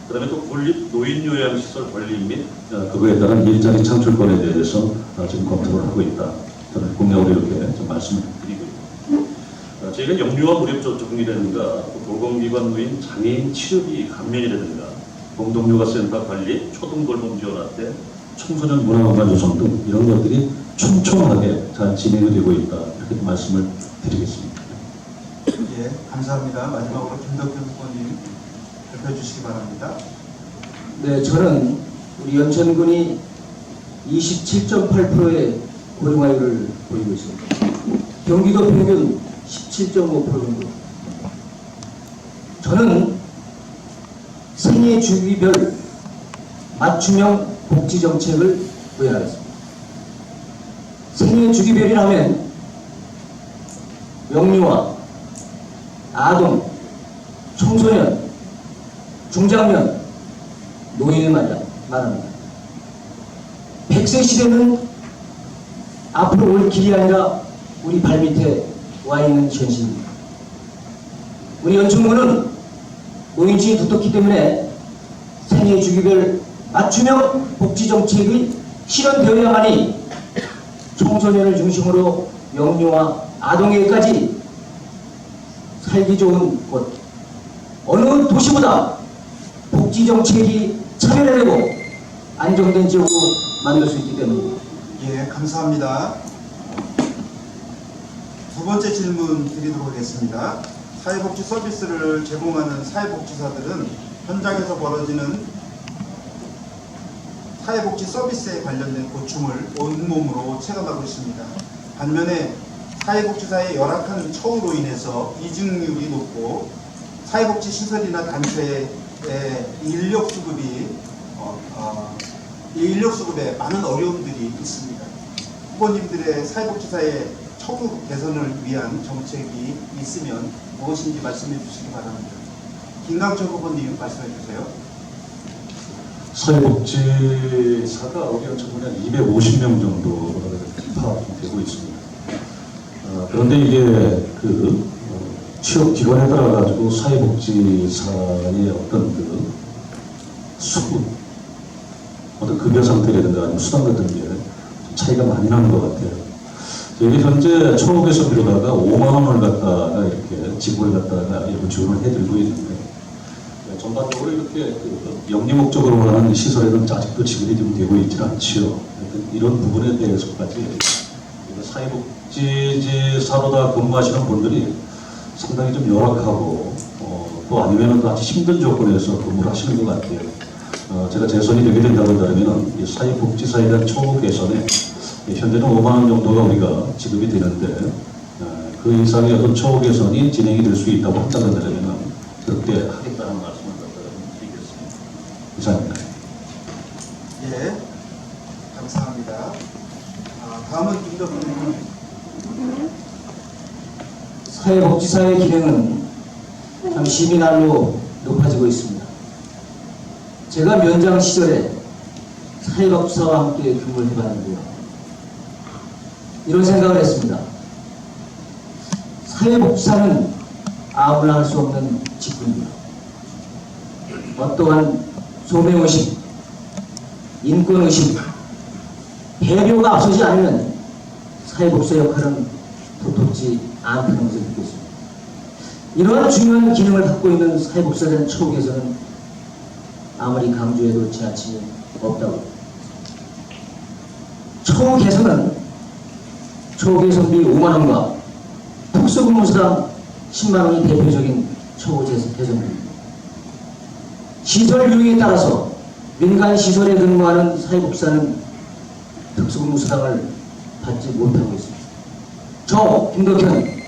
그다음에 또 공립 노인 요양시설 건립 및 그거에 따른 일자리 창출권에 대해서 지금 검토를 하고 있다. 저는 공약으로 이렇게 좀 말씀을 드리고요. 저희가 영유아 무료 접종이라든가 보건기관 노인 장애인 치료비 감면이라든가 공동육아센터 관리, 초등돌봄 지원할 청소년 문화관광 조성 등 이런 것들이 촘촘하게 잘 진행이 되고 있다 이렇게 말씀을 드리겠습니다. 예, 감사합니다. 마지막으로 김덕현 후보님 발표해 주시기 바랍니다. 네, 저는 우리 연천군이 27.8%의 고령화율을 보이고 있습니다. 경기도 평균 17.5% 정도. 저는 생애 주기별 맞춤형 복지 정책을 구현하겠습니다. 생애 주기별이라면 영유아, 아동, 청소년, 중장년, 노인을 말합니다. 100세 시대는 앞으로 올 길이 아니라 우리 발밑에 와 있는 현실입니다. 우리 연천군은 노인층이 두텁기 때문에 생애 주기별 맞춤형 복지 정책이 실현되어야만이 청소년을 중심으로 영유아, 아동에게까지 살기 좋은 곳, 어느 도시보다 복지 정책이 차별화되고 안정된 지역으로 만들 수 있기 때문입니다. 예, 감사합니다. 두 번째 질문 드리도록 하겠습니다. 사회복지 서비스를 제공하는 사회복지사들은 현장에서 벌어지는 사회복지 서비스에 관련된 고충을 온몸으로 체감하고 있습니다. 반면에 사회복지사의 열악한 처우로 인해서 이직률이 높고 사회복지 시설이나 단체의 인력 수급에 많은 어려움들이 있습니다. 후보님들의 사회복지사의 처우 개선을 위한 정책이 있으면 무엇인지 말씀해 주시기 바랍니다. 김강철 후보님 말씀해 주세요. 사회복지사가 우리 연천군에 한 250명 정도 파악되고 있습니다. 그런데 이게 취업 기관에 따라 가지고 사회복지사의 어떤 수급, 어떤 급여 상태라든가 아니면 수당 같은 게 차이가 많이 나는 것 같아요. 여기 현재 초록에서 미루다가 5만 원을 갖다가 이렇게 지급을 갖다가 일부 지원을 해드리고 있는데 전반적으로 이렇게 영리 목적으로 하는 시설에는 아직도 지급이 좀 되고 있지는 않지요. 이런 부분에 대해서까지 사회복지사로다 근무하시는 분들이 상당히 좀 열악하고 또 아니면 아주 힘든 조건에서 근무를 하시는 것 같아요. 제가 재선이 되게 된다고 한다면 이 사회복지사에 대한 처우 개선에 현재는 5만 원 정도가 우리가 지급이 되는데 그 이상의 어떤 처우 개선이 진행이 될 수 있다고 한다면 그렇게 하겠다는 말씀을 드리겠습니다. 이상입니다. 예, 감사합니다. 다음은 김덕훈. 사회복지사의 기능은 참 시민날로 높아지고 있습니다. 제가 면장 시절에 사회복지사와 함께 근무를 해봤는데요. 이런 생각을 했습니다. 사회복지사는 아무나 할 수 없는 직군입니다. 어떠한 소명의식, 인권의식, 배려가 앞서지 않으면 사회복지사 역할은 도통지 않다는 것을 느꼈습니다. 이러한 중요한 기능을 갖고 있는 사회복지사에 대한 처우 개선은 아무리 강조해도 지나침이 없다고. 처우 개선은 처우 개선비 5만 원과 특수근무수당 10만 원이 대표적인 처우 개선비입니다. 시설 유형에 따라서 민간 시설에 근무하는 사회복지사는 특수근무수당을 받지 못하고 있습니다. 저 김덕현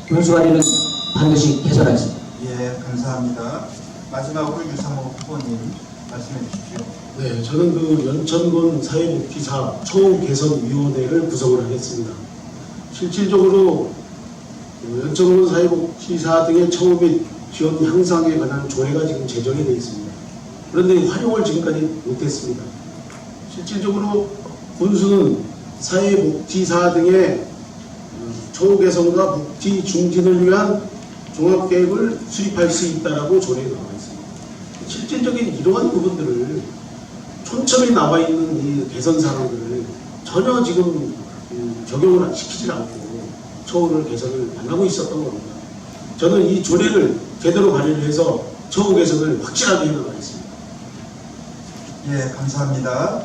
군수관리는 반드시 개선하겠습니다. 예, 감사합니다. 마지막으로 유상호 후보님 말씀해 주십시오. 네, 저는 연천군 사회복지사 처우개선위원회를 구성을 하겠습니다. 실질적으로 연천군 사회복지사 등의 처우 및 지원 향상에 관한 조례가 지금 제정이 되어 있습니다. 그런데 활용을 지금까지 못했습니다. 실질적으로 군수는 사회복지사 등의 처우 개선과 복지 중진을 위한 종합계획을 수립할 수 있다라고 조례에 나와 있습니다. 실질적인 이러한 부분들을 촘촘히 나와 있는 이 개선 사항들을 전혀 지금 적용을 시키지 않고 처우를 개선을 안 하고 있었던 겁니다. 저는 이 조례를 제대로 발의를 해서 처우 개선을 확실하게 해나가겠습니다. 예, 감사합니다.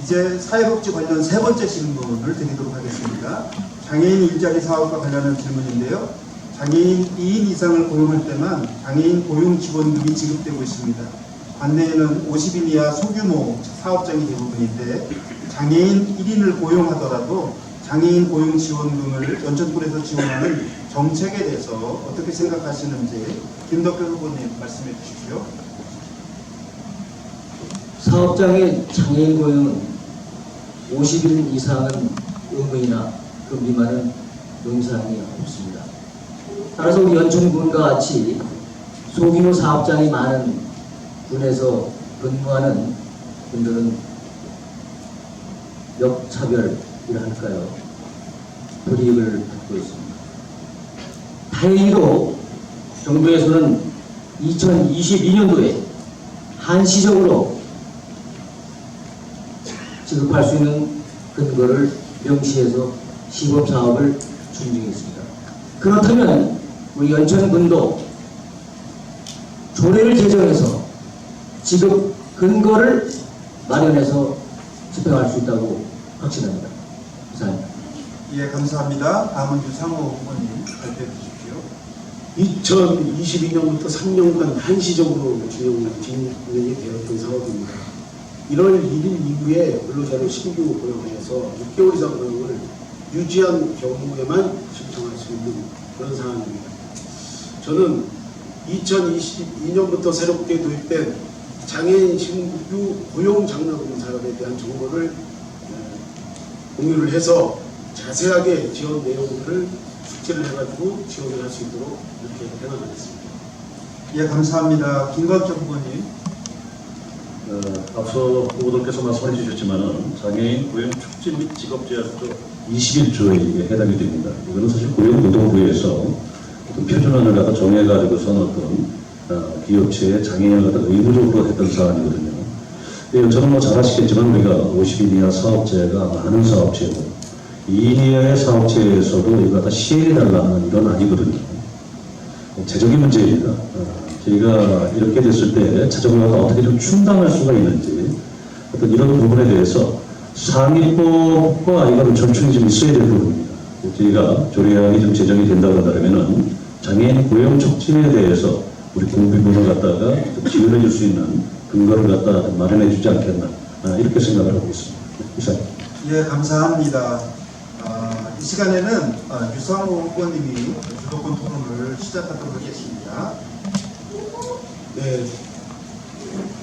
이제 사회복지 관련 세 번째 질문을 드리도록 하겠습니다. 장애인 일자리 사업과 관련한 질문인데요. 장애인 2인 이상을 고용할 때만 장애인 고용 지원금이 지급되고 있습니다. 관내에는 50인 이하 소규모 사업장이 대부분인데 장애인 1인을 고용하더라도 장애인 고용 지원금을 연천군에서 지원하는 정책에 대해서 어떻게 생각하시는지 김덕현 후보님 말씀해 주십시오. 사업장의 장애인 고용은 50인 이상은 의무이나 그 미만은 용사항이 없습니다. 따라서 우리 연천군과 같이 소규모 사업장이 많은 군에서 근무하는 분들은 역차별이랄까요, 불이익을 받고 있습니다. 다행히도 정부에서는 2022년도에 한시적으로 지급할 수 있는 근거를 명시해서 시범사업을 준비 중있습니다. 그렇다면 우리 연천군도 조례를 제정해서 지급 근거를 마련해서 집행할 수 있다고 확신합니다. 이상입니다. 예, 감사합니다. 다음은 유상호 후보님 발표해 주십시오. 2022년부터 3년간 한시적으로 진행이 되었던 사업입니다. 1월 1일 이후에 근로자를 신규 고용해서 6개월 이상 고용을 유지한 경우에만 신청할 수 있는 그런 상황입니다. 저는 2022년부터 새롭게 도입된 장애인 신규 고용 장려금 사업에 대한 정보를 공유를 해서 자세하게 지원 내용들을 숙지를 해가지고 지원을 할 수 있도록 이렇게 해나가겠습니다. 예, 감사합니다. 김광철 후보님. 앞서 후보들께서 말씀해 주셨지만은 장애인 고용 촉진 및 직업제약조 21조에 이게 해당이 됩니다. 이거는 사실 고용노동부에서 어떤 표준안을 갖다 정해가지고서는 어떤 기업체의 장애인을 갖다 의무적으로 했던 사안이거든요. 저는 뭐 잘 아시겠지만 우리가 50인 이하 사업체가 많은 사업체고 2인 이하의 사업체에서도 이거 갖다 시행해달라는 이건 아니거든요. 재정의 문제입니다. 저희가 이렇게 됐을 때 자전거가 어떻게 좀 충당할 수가 있는지 어떤 이런 부분에 대해서 상위법과 이거는 절충이 좀 있어야 될 부분입니다. 저희가 조례안이 좀 제정이 된다고 한다면은 장애인 고용 촉진에 대해서 우리 공비부를 갖다가 지원해 줄 수 있는 근거를 갖다 마련해 주지 않겠나 이렇게 생각을 하고 있습니다. 이상입니다. 예, 감사합니다. 이 시간에는 유상호 후보님이 주도권 토론을 시작하도록 하겠습니다. 네,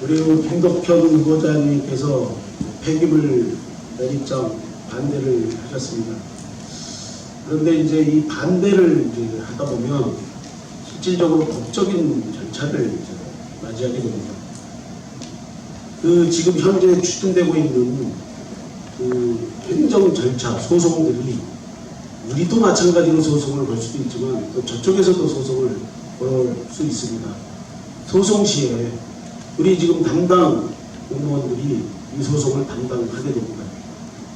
그리고 김덕현 후보자님께서 폐기물 내립장 반대를 하셨습니다. 그런데 이제 이 반대를 이제 하다 보면 실질적으로 법적인 절차를 이제 맞이하게 됩니다. 그 지금 현재 추진되고 있는 그 행정 절차, 소송들이 우리도 마찬가지로 소송을 걸 수도 있지만 또 저쪽에서도 소송을 걸 수 있습니다. 소송 시에 우리 지금 담당 공무원들이 이 소송을 담당하게 됩니다.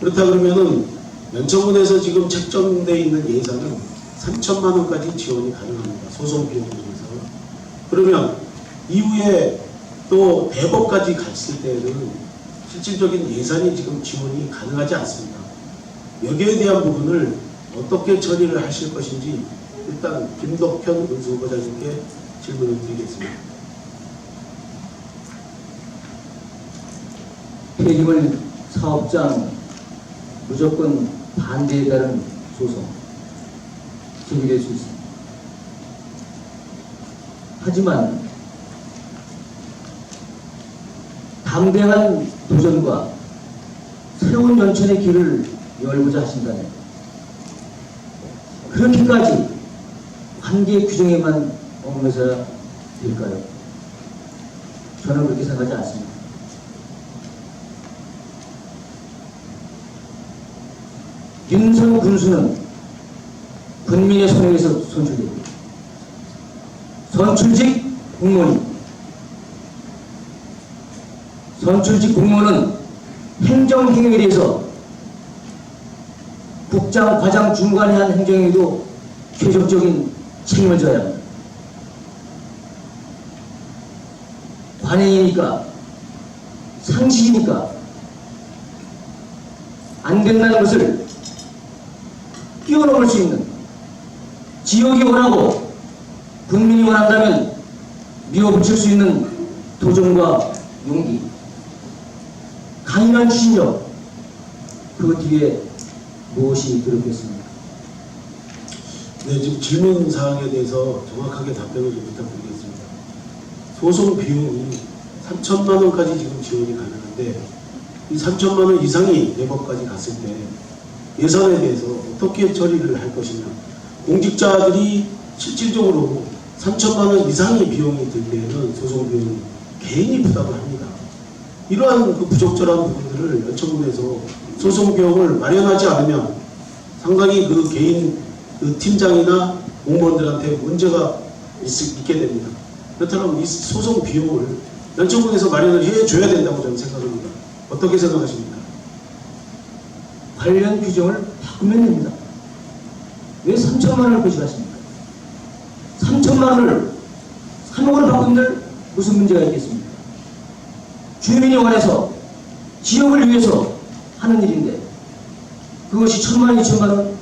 그렇다 그러면은 연천군에서 지금 책정되어 있는 예산은 3천만 원까지 지원이 가능합니다. 소송 비용 중에서. 그러면 이후에 또 대법까지 갔을 때는 실질적인 예산이 지금 지원이 가능하지 않습니다. 여기에 대한 부분을 어떻게 처리를 하실 것인지 일단 김덕현 군수후보자님께 질문을 드리겠습니다. 폐기물 사업장 무조건 반대에 따른 소송 제기될 수 있습니다. 하지만 담대한 도전과 새로운 연천의 길을 열고자 하신다면 그렇게까지 한계의 규정에만 얽매서야 될까요? 저는 그렇게 생각하지 않습니다. 윤선 군수는 국민의 손에서 선출됩니다. 선출직 공무원은 행정행위에 대해서 국장, 과장, 중간에 한 행정행위도 최종적인 책임을 져야 합니다. 관행이니까, 상식이니까 안 된다는 것을 뛰어넘을 수 있는, 지역이 원하고 국민이 원한다면 밀어붙일 수 있는 도전과 용기, 강인한 추진력, 그 뒤에 무엇이 그렇겠습니까? 네, 지금 질문 사항에 대해서 정확하게 답변을 좀 부탁드리겠습니다. 소송 비용이 3천만 원까지 지금 지원이 가능한데 이 3천만 원 이상이 대법까지 갔을 때 예산에 대해서 어떻게 처리를 할 것이냐. 공직자들이 실질적으로 3천만 원 이상의 비용이 들 때에는 소송 비용이 개인이 부담을 합니다. 이러한 그 부적절한 부분들을 연천군에서 소송 비용을 마련하지 않으면 상당히 그 개인 그 팀장이나 공무원들한테 문제가 있게 됩니다. 그렇다면 이 소송 비용을 연천군에서 마련을 해줘야 된다고 저는 생각합니다. 어떻게 생각하십니까? 관련 규정을 바꾸면 됩니다. 왜 3천만 원을 고집하십니까? 3천만 원을 3억으로 바꾼들 무슨 문제가 있겠습니까? 주민이 원해서 지역을 위해서 하는 일인데 그것이 1,000만 원, 2천만 원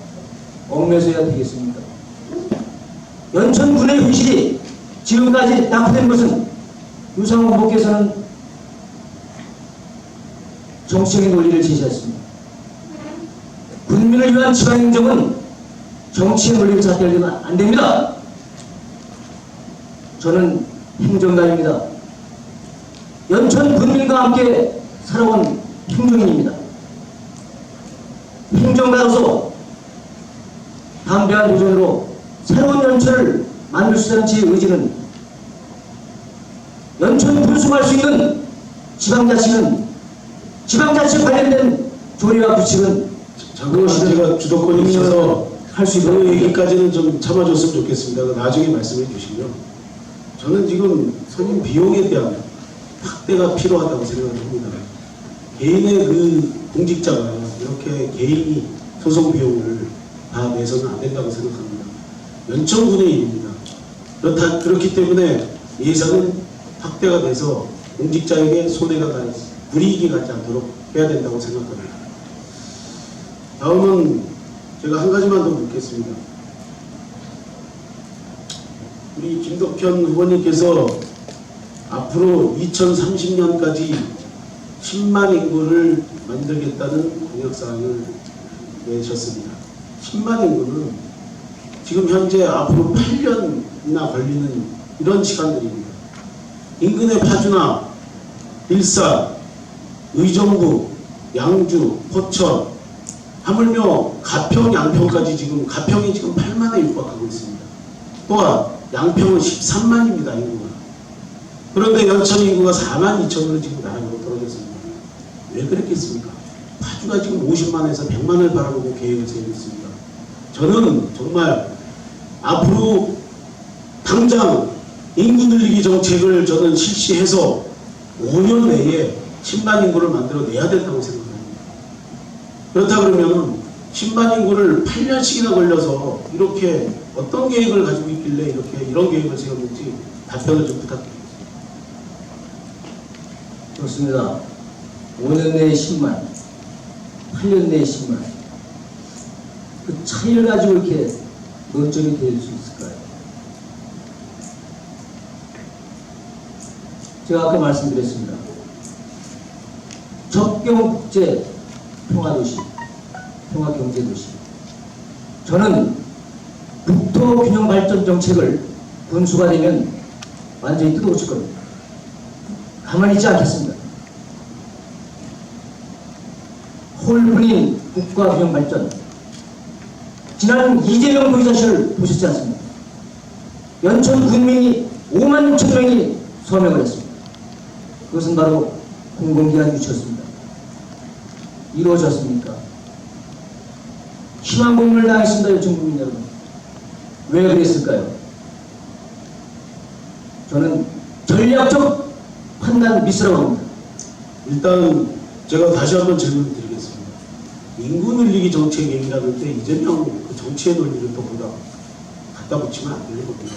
얽매서야 되겠습니까? 연천군의 현실이 지금까지 낙후된 것은 유상호 후보께서는 정치적인 논리를 제시했습니다. 국민을 위한 지방행정은 정치의 논리를 잣대려면 안 됩니다. 저는 행정가입니다. 연천 군민과 함께 살아온 행정인입니다. 행정가로서 담대한 도전으로 새로운 연천을 만들 수 있다는 제 의지는 연천 분수할 수 있는 지방자치 관련된 조례와 규칙은 잠깐만 제가 주도권이 있어서 할 수 그 있도록 얘기까지는 좀 참아줬으면 좋겠습니다. 나중에 말씀해 주시고요. 저는 지금 선임 비용에 대한 확대가 필요하다고 생각을 합니다. 개인의 그 공직자가 이렇게 개인이 소송 비용을 다 내서는 안 된다고 생각합니다. 연천군의 일입니다. 그렇기 때문에 예산은 확대가 돼서 공직자에게 손해가 가지, 불이익이 가지 않도록 해야 된다고 생각합니다. 다음은 제가 한 가지만 더 묻겠습니다. 우리 김덕현 후보님께서 앞으로 2030년까지 10만 인구를 만들겠다는 공약사항을 내셨습니다. 10만 인구는 지금 현재 앞으로 8년이나 걸리는 이런 시간들입니다. 인근의 파주나 일산, 의정부, 양주, 포천, 하물며 가평, 양평까지 지금 가평이 지금 8만에 육박하고 있습니다. 또한 양평은 13만입니다. 인구가. 그런데 연천 인구가 4만 2천으로 지금 나락으로 떨어졌습니다. 왜 그랬겠습니까? 파주가 지금 50만에서 100만을 바라보고 계획을 세우고 있습니다. 저는 정말 앞으로 당장 인구 늘리기 정책을 저는 실시해서 5년 내에 10만 인구를 만들어내야 된다고 생각합니다. 그렇다 그러면 10만 인구를 8년씩이나 걸려서 이렇게 어떤 계획을 가지고 있길래 이런 계획을 세웠는지 답변을 좀 부탁드립니다. 좋습니다. 5년 내에 10만, 8년 내에 10만. 그 차이를 가지고 이렇게 논점이 될 수 있을까요? 제가 아까 말씀드렸습니다. 접경국제 평화도시, 평화경제도시. 저는 국토균형발전 정책을 군수가 되면 완전히 뜯어고칠 겁니다. 가만히 있지 않겠습니다. 홀분인 국가균형발전. 지난 이재명 부의사실을 보셨지 않습니까? 연천 군민이 5만 6천 명이 서명을 했습니다. 그것은 바로 공공기관 유치였습니다. 이루어졌습니까? 심한 공을 당했습니다. 연천 국민 여러분. 왜 그랬을까요? 저는 전략적 판단 미스라고 합니다. 일단 제가 다시 한번 질문을 드리겠습니다. 인구 늘리기 정책 얘기라는 때 이재명 그 정치의 논리를 또 보다 갖다 붙이면 안 되는 겁니다.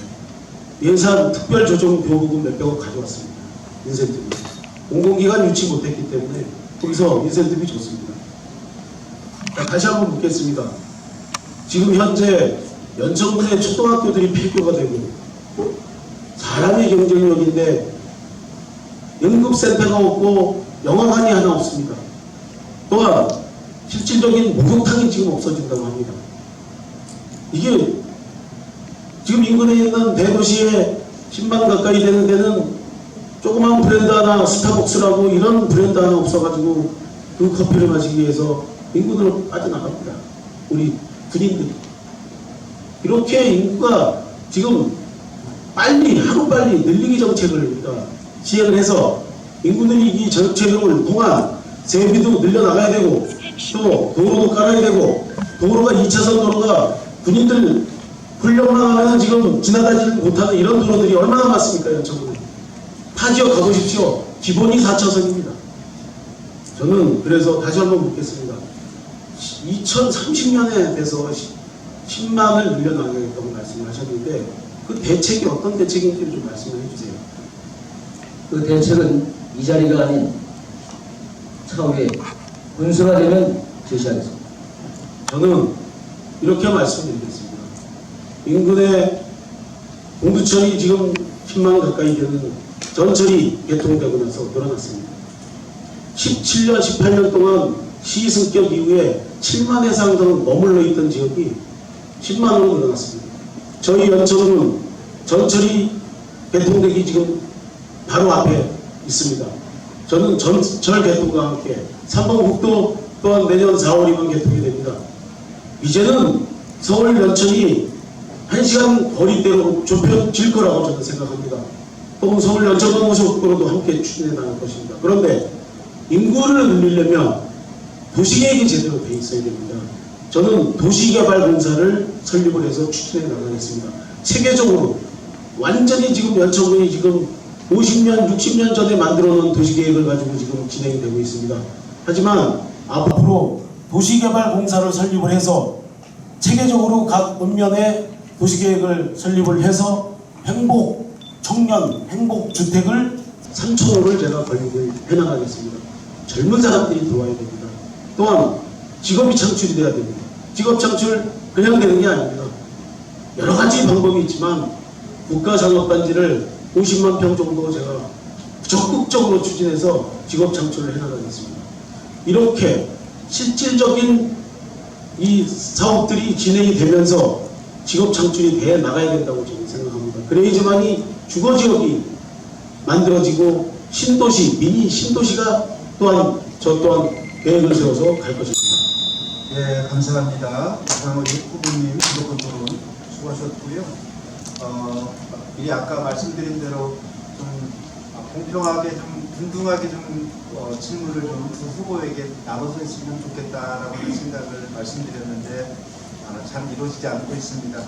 예산 특별조정표부금 몇백억 가져왔습니다. 인센티브. 공공기관 유치 못했기 때문에 거기서 인센티브가 좋습니다. 자, 다시 한번 묻겠습니다. 지금 현재 연천군의 초등학교들이 폐교가 되고 사람의 경쟁력인데 연급센터가 없고 영화관이 하나 없습니다. 또한 실질적인 목욕탕이 지금 없어진다고 합니다. 이게 지금 인근에 있는 대도시에 10만 가까이 되는 데는 조그만 브랜드 하나, 스타벅스라고 이런 브랜드 하나 없어가지고 그 커피를 마시기 위해서 인근으로 빠져나갑니다. 우리 군인들이. 이렇게 인구가 지금 빨리, 하루빨리 늘리기 정책을 우리가 시행을 해서 인구 늘리기 정책을 통한 세비도 늘려나가야 되고 또 도로도 깔아야 되고 도로가 2차선 도로가 군인들 훈련만 하면 지금 지나다니지 못하는 이런 도로들이 얼마나 많습니까? 연천군에. 타 지역 가보십시오. 기본이 4차선입니다. 저는 그래서 다시 한번 묻겠습니다. 2030년에 돼서 10만을 늘려나가겠다고 말씀을 하셨는데 그 대책이 어떤 대책인지 좀 말씀을 해주세요. 그 대책은 이 자리가 아닌 차후에 군수가 되면 제시하겠습니다. 저는 이렇게 말씀드리겠습니다. 인근에 공두천이 지금 10만 가까이 되는 전철이 개통되고 나서 늘어났습니다. 17년, 18년 동안 시승격 이후에 7만 이상 머물러 있던 지역이 10만으로 늘어났습니다. 저희 연천은 전철이 개통되기 지금 바로 앞에 있습니다. 저는 전철 개통과 함께 3번 국도 또한 내년 4월이면 개통이 됩니다. 이제는 서울 연천이 1시간 거리대로 좁혀질 거라고 저는 생각합니다. 또 서울 연천 고속도로도 함께 추진해 나갈 것입니다. 그런데 인구를 늘리려면 도시계획이 제대로 돼 있어야 됩니다. 저는 도시개발공사를 설립을 해서 추진해 나가겠습니다. 세계적으로 완전히 지금 연천군이 지금 50년, 60년 전에 만들어 놓은 도시계획을 가지고 지금 진행이 되고 있습니다. 하지만 앞으로 도시개발공사를 설립을 해서 체계적으로 각 읍면에 도시계획을 설립을 해서 행복 청년, 행복 주택을 3,000호를 제가 건립을 해나가겠습니다. 젊은 사람들이 들어와야 됩니다. 또한 직업이 창출이 돼야 됩니다. 직업 창출 그냥 되는 게 아닙니다. 여러 가지 방법이 있지만 국가산업단지를 50만 평 정도 제가 적극적으로 추진해서 직업 창출을 해나가겠습니다. 이렇게 실질적인 이 사업들이 진행이 되면서 직업 창출이 돼 나가야 된다고 저는 생각합니다. 그래야지만이 주거지역이 만들어지고 신도시, 미니 신도시가 또한 저 또한 계획을 세워서 갈 것입니다. 예, 감사합니다. 이상호 후보님 주도권 토론 수고하셨고요. 미리 아까 말씀드린 대로 좀 공평하게 좀 균등하게 좀 질문을 좀 두 후보에게 나눠서 했으면 좋겠다라고 하는 생각을 말씀드렸는데 잘 이루어지지 않고 있습니다.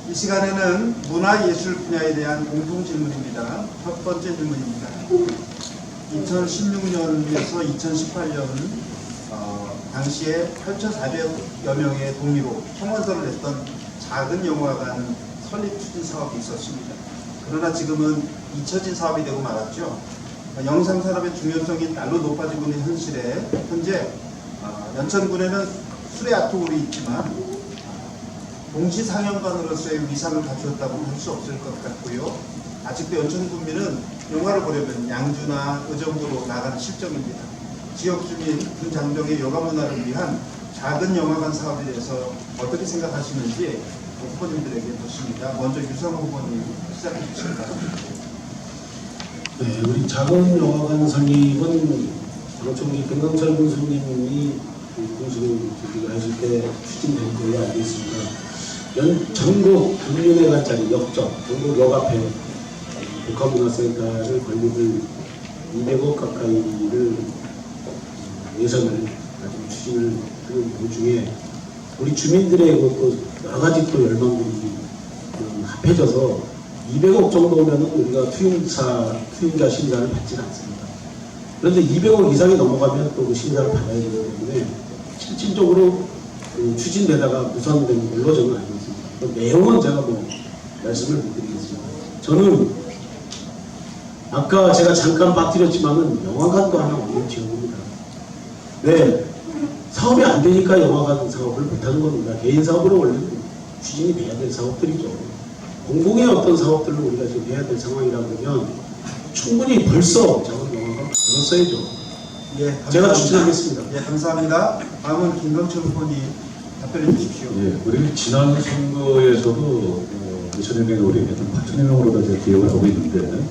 이 시간에는 문화예술 분야에 대한 공통 질문입니다. 첫 번째 질문입니다. 2016년에서 2018년 당시에 8,400여 명의 동의로 청원서를 냈던 작은 영화관 설립 추진 사업이 있었습니다. 그러나 지금은 잊혀진 사업이 되고 말았죠. 영상산업의 중요성이 날로 높아지고 있는 현실에 현재 연천군에는 수레 아트홀이 있지만 동시상영관으로서의 위상을 갖추었다고 할 수 없을 것 같고요. 아직도 연천군민은 영화를 보려면 양주나 의정부로 나가는 실정입니다. 지역 주민 군장병의 여가 문화를 위한 작은 영화관 사업에 대해서 어떻게 생각하시는지 후보님들에게 묻습니다. 먼저 유성호 후보님 시작해 주실까요? 네, 우리 작은 영화관 설립은 우리 금강철 군수님이 군수를 하실 때 추진된 걸로 알고 있습니다. 전국 6년회관짜리 역적, 전국 역 앞에 복합문화센터를 건립을 200억 가까이를 예산을 가지고 추진을 하는 도중에 우리 주민들의 또 여러 가지 또 열망들이 합해져서 200억 정도면은 우리가 투용자 심사를 받지 않습니다. 그런데 200억 이상이 넘어가면 또 그 심사를 받아야 되기 때문에 실질적으로 추진되다가 무산된 걸로 저는 알고 있습니다. 그 내용은 제가 말씀을 못 드리겠습니다. 저는 아까 제가 잠깐 빠뜨렸지만은 영화관도 하나 없는 지역입니다. 네, 사업이 안 되니까 영화관 사업을 못하는 겁니다. 개인 사업으로 원래 추진이 돼야 될 사업들이죠. 공공의 어떤 사업들을 우리가 지금 해야 될 상황이라 그러면 충분히 벌써 작은 영화관 들었어야죠. 예, 감사합니다. 제가 추진하겠습니다. 예, 감사합니다. 다음은 김병철 후보님 답변해 주십시오. 예, 우리 지난 선거에서도 2000명 우리 8,000명으로 다 기억을 하고 있는데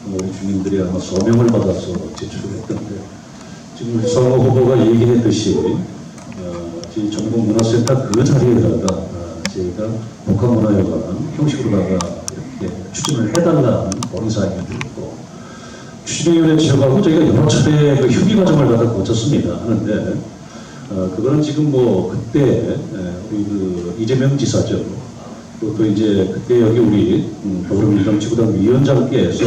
우리 주민들이 아마 서명을 받아서 제출을 했던데 지금 유상호 후보가 얘기했듯이 저희 전국문화센터 그 자리에다가 저희가 복합문화에 관한 형식으로다가 이렇게 추진을 해달라는 건의사항이 있고 추진위원회 지역하고 저희가 여러 차례 그 협의 과정을 다 거쳤습니다. 하는데 그거는 지금 뭐 그때 우리 그 이재명 지사죠. 또 이제 그때 여기 우리 더불어민주당 지구당 위원장께서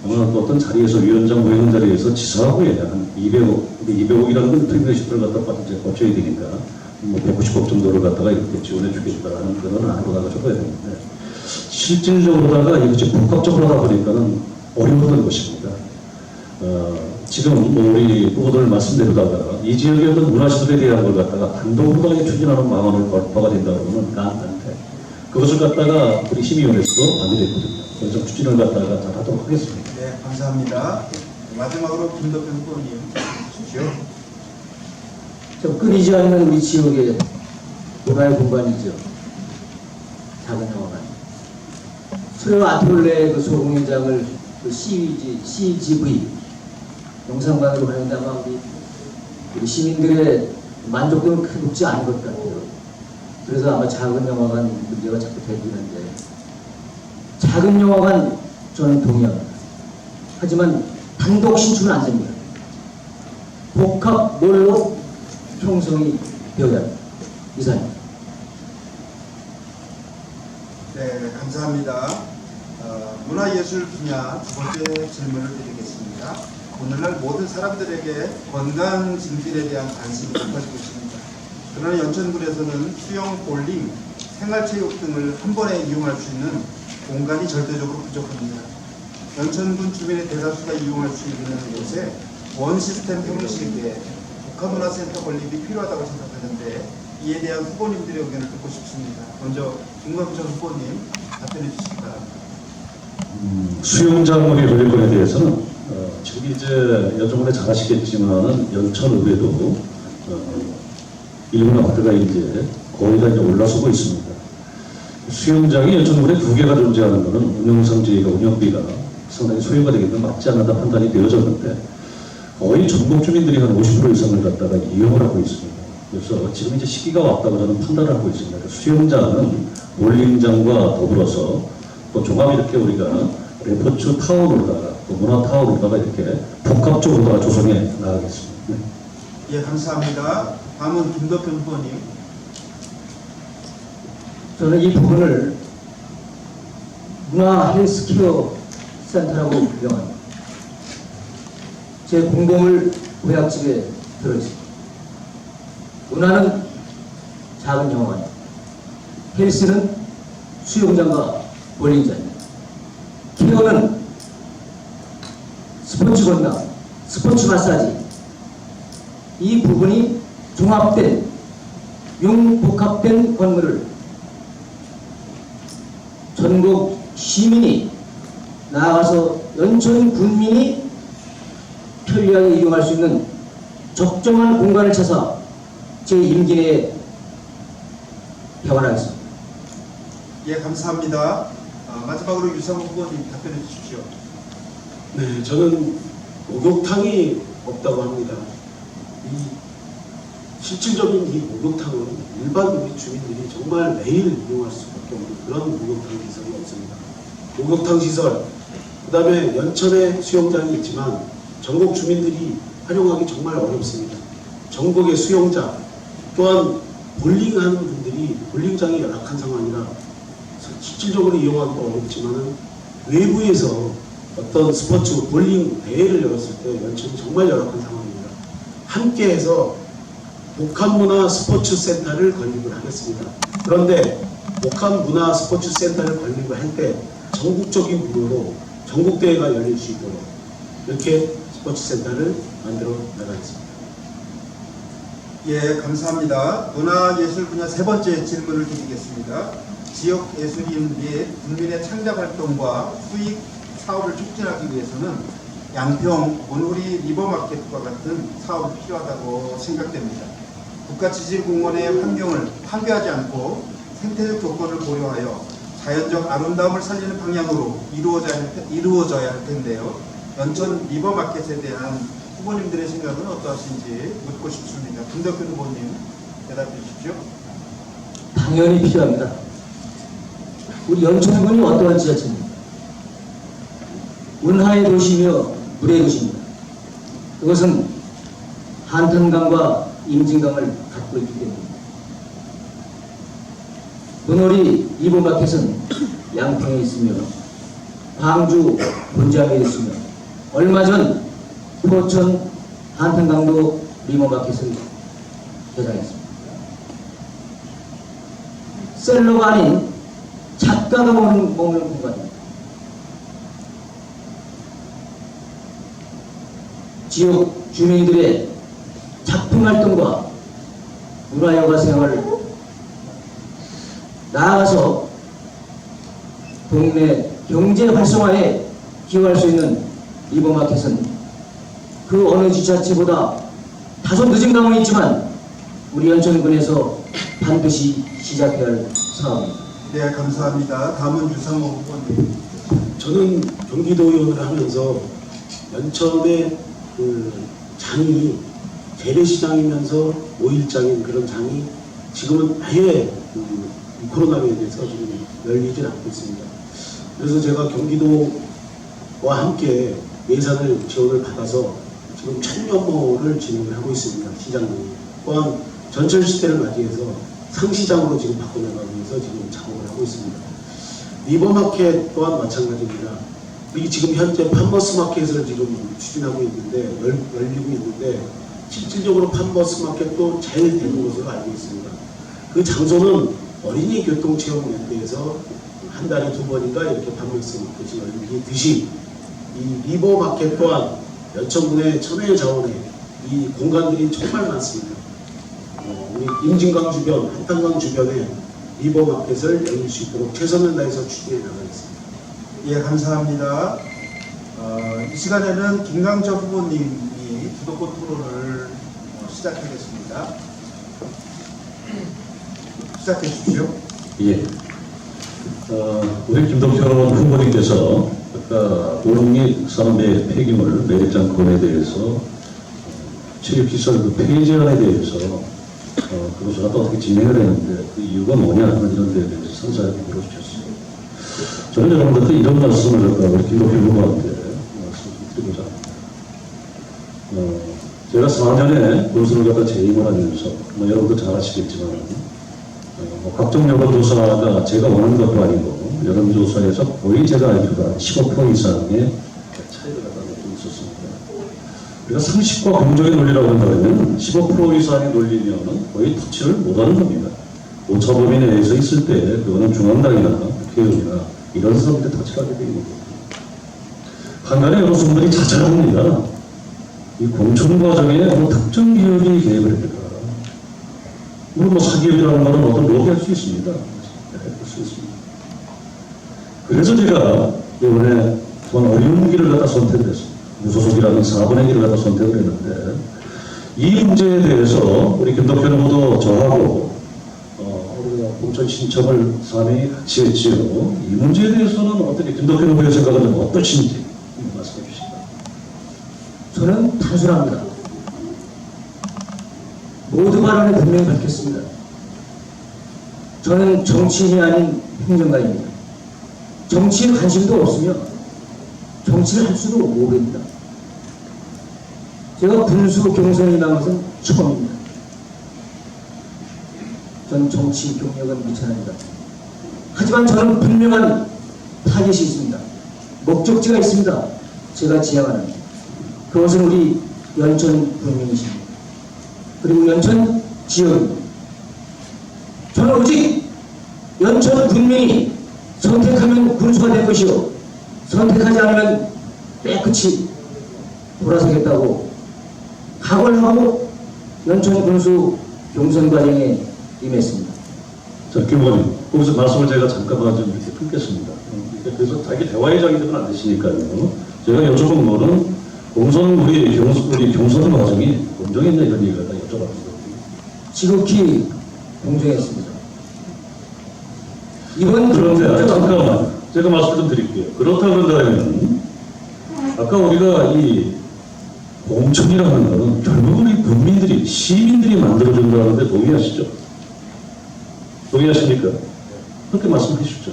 아마 또 어떤 자리에서 위원장 모이는 자리에서 지사하고에 한 200억이라는 건 프리미어십을 갖다 이제 거쳐야 되니까 뭐 190억 정도를 갖다가 이렇게 지원해 주겠다라는 그런 안으로다가 적어야 되는데 실질적으로다가 이것이 복합적으로 하다 보니까는 어려웠던 것입니다. 지금 뭐 우리 후보들 말씀대로다가 이 지역의 어떤 문화시설에 대한 걸 갖다가 단독으로 추진하는 방안을 발표가 된다 그러면 나한테 그것을 갖다가 우리 심의위원회에서도 반대했거든요. 그래서 추진을 갖다가 잘 하도록 하겠습니다. 네, 감사합니다. 마지막으로 김덕현 후보님 주십시오. 좀 끊이지 않는 우리 지역의 문화의 공간이죠. 작은 영화관. 수요 아톨레 그 소공연장을 그 CGV 영상관으로 활용하면 우리 시민들의 만족도는 크게 높지 않은 것 같아요. 그래서 아마 작은 영화관 문제가 자꾸 되기는데 작은 영화관 저는 동의합니다. 하지만 단독 신축은 안 됩니다. 복합몰로 형성이 되어야 합니다. 이상입니다. 네, 감사합니다. 문화예술 분야 두 번째 질문을 드리겠습니다. 오늘날 모든 사람들에게 건강 증진에 대한 관심이 높아지고 있습니다. 그러나 연천군에서는 수영, 볼링, 생활체육 등을 한 번에 이용할 수 있는 공간이 절대적으로 부족합니다. 연천군 주민의 대다수가 이용할 수 있는 곳에 원 시스템 형식의 복합문화센터 건립이 필요하다고 생각하는데 이에 대한 후보님들의 의견을 듣고 싶습니다. 먼저 김광철 후보님 답변해 주시기 바랍니다. 수용자물이 걸릴 건에 대해서는 지금 이제 여러분에 잘 아시겠지만은 연천읍에도 일본 아파트가 이제 거의 다 이제 올라서고 있습니다. 수영장이 연천읍에 2개가 존재하는 것은 운영상 저희가 운영비가 상당히 소요가 되기 때문에 맞지 않는다 판단이 되어졌는데 거의 전국 주민들이 한 50% 이상을 갖다가 이용을 하고 있습니다. 그래서 지금 이제 시기가 왔다고 저는 판단을 하고 있습니다. 수영장은 볼링장과 더불어서 또 종합 이렇게 우리가 레포츠 타운으로다가 또 문화 타운으로다가 이렇게 복합적으로다가 조성해 나가겠습니다. 네. 예, 감사합니다. 다음은 김덕현 후보님. 저는 이 부분을 문화 헬스케어 센터라고 규정합니다. 제 공공을 고향집에 들어있습니다. 문화는 작은 영화관, 헬스는 수영장과 볼링장입니다. 케어는 스포츠 건강, 스포츠 마사지, 이 부분이 종합된 융복합된 건물을 전국 시민이 나아가서 연천 군민이 편리하게 이용할 수 있는 적정한 공간을 찾아 제 임기 내에 개관하겠습니다. 예, 감사합니다. 마지막으로 유상호 후보님 답변해 주십시오. 네, 저는 목욕탕이 없다고 합니다. 이 실질적인 이 목욕탕은 일반 우리 주민들이 정말 매일 이용할 수밖에 없는 그런 목욕탕 시설이 없습니다. 목욕탕 시설, 그 다음에 연천에 수영장이 있지만 전국 주민들이 활용하기 정말 어렵습니다. 전국의 수영장, 또한 볼링하는 분들이 볼링장이 열악한 상황이라 실질적으로 이용하기도 어렵지만 외부에서 어떤 스포츠 볼링 대회를 열었을 때 연천이 정말 열악한 상황입니다. 함께해서 복합문화 스포츠 센터를 건립을 하겠습니다. 그런데 복합문화 스포츠 센터를 건립을 할 때 전국적인 규모로 전국대회가 열릴 수 있도록 이렇게 스포츠 센터를 만들어 나가겠습니다. 예, 감사합니다. 문화예술 분야 세 번째 질문을 드리겠습니다. 지역 예술인 및 국민의 창작 활동과 수익 사업을 촉진하기 위해서는 양평, 원호리 리버마켓과 같은 사업이 필요하다고 생각됩니다. 국가지질공원의 환경을 파괴하지 않고 생태적 조건을 고려하여 자연적 아름다움을 살리는 방향으로 이루어져야 할 텐데요. 연천 리버마켓에 대한 후보님들의 생각은 어떠하신지 묻고 싶습니다. 김덕현 후보님 대답해 주십시오. 당연히 필요합니다. 우리 연천군이 어떠한 지자체입니까? 운하의 도시며 물의 도시입니다. 그것은 한탄강과 임진강을 갖고 있기 때문입니다. 문호리 리버마켓은 양평에 있으며 광주 본장에 있으며 얼마 전 포천 한탄강도 리버마켓을 개장했습니다. 셀러가 아닌 작가가 먹는 공간입니다. 지역 주민들의 작품 활동과 문화여가 생활을 나아가서 동네 경제 활성화에 기여할 수 있는 리버마켓은 그 어느 지자체보다 다소 늦은 감은 있지만 우리 연천군에서 반드시 시작해야 할 사업입니다. 네, 감사합니다. 다음은 유상호 후보님. 저는 경기도 의원을 하면서 연천의 그 장이 재래시장이면서 5일장인 그런 장이 지금은 아예 그 코로나에 대해서 지금 열리질 않고 있습니다. 그래서 제가 경기도와 함께 예산을 지원을 받아서 지금 청년모를 진행을 하고 있습니다. 시장님 또한 전철 시대를 맞이해서 상시장으로 지금 바꿔나가기 위해서 지금 작업을 하고 있습니다. 리버마켓 또한 마찬가지입니다. 우리 지금 현재 팜버스 마켓을 지금 추진하고 있는데 열리고 있는데 실질적으로 팜버스 마켓도 제일 되는 것으로 알고 있습니다. 그 장소는 어린이 교통체험연대에서 한 달에 2번인가 이렇게 팜버스 마켓이 열리듯이 이 리버마켓 또한 연천군의 천혜의 자원에 이 공간들이 정말 많습니다. 우리 임진강 주변, 한탄강 주변에 리버마켓을 열릴 수 있도록 최선을 다해서 추진해 나가겠습니다. 예, 감사합니다. 이 시간에는 김강철 후보님이 주도권 토론을 시작하겠습니다. 시작해 주십시오. 예. 우리 김동현 후보님께서 아까 오릉리 산업의 폐기물 매립장 건에 대해서 체육시설 그 폐지안에 대해서 그것을 어떻게 진행을 했는데 그 이유가 뭐냐 하는 이런 데에 대해서 상세하게 물어주셨습니다. 저는 여러분들한테 이런 말씀을 우리 김동현 후보한테 말씀 좀 드리고자 합니다. 제가 4년에 군수를 갖다 재임을 하면서 여러분도 잘 아시겠지만 각종 여론조사가 제가 원하는 것도 아니고 여론조사에서 거의 제가 알기로는 15% 이상의 차이를 갖다 놓고 있었습니다. 우리가 상식과 공정의 논리라고 한다면 15% 이상의 논리면 거의 터치를 못하는 겁니다. 오차범위 내에서 있을 때 그거는 중앙당이나 국회의원이나 이런 사람들이 터치를 하게 되는 거거든요. 한간에 여론분들이 자잘합니다. 이 공천 과정에 특정 기업이 개입을 합니다. 뭐 사기업이라는 말은 어떤 로비할 수 있습니다. 할 수 있습니다. 그래서 제가 이번에 정말 어려운 길을 갖다 선택을 했습니다. 무소속이라는 4분의 길을 갖다 선택을 했는데 이 문제에 대해서 우리 김덕현 후보도 저하고 우리가 공천 신청을 3명이 같이 했지요. 이 문제에 대해서는 어떻게 김덕현 후보의 생각은 어떠신지 말씀해 주십시오. 저는 단순합니다. 모두 발언에 분명히 밝혔습니다. 저는 정치인이 아닌 행정가입니다. 정치에 관심도 없으며 정치를 할 수도 모릅니다. 제가 군수 경선이 나온 것은 처음입니다. 저는 정치 경력은 미천합니다. 하지만 저는 분명한 타겟이 있습니다. 목적지가 있습니다. 제가 지향하는 그것은 우리 연천 국민이십니다. 그리고 연천 지역입니다. 저는 오직 연천 국민이 선택하면 군수가 될 것이요 선택하지 않으면 깨끗이 돌아서겠다고 각오를 하고 연천 군수 경선 과정에 임했습니다. 자, 김 의원님, 거기서 말씀을 제가 잠깐만 좀 이렇게 끊겠습니다. 그래서 자기 대화의 장이 되면 안 되시니까요. 제가 여쭤본 거는 공선 우리 경선 과정이 공정했냐 이런 얘기를 다 여쭤봤습니다. 지극히 공정했습니다. 이번 그런데 잠깐만 제가 말씀 좀 드릴게요. 그렇다 그런다면 아까 우리가 이 공천이라는 거는 결국 우리 국민들이 시민들이 만들어준다는데 동의하시죠? 동의하십니까? 그렇게 말씀해 주시죠.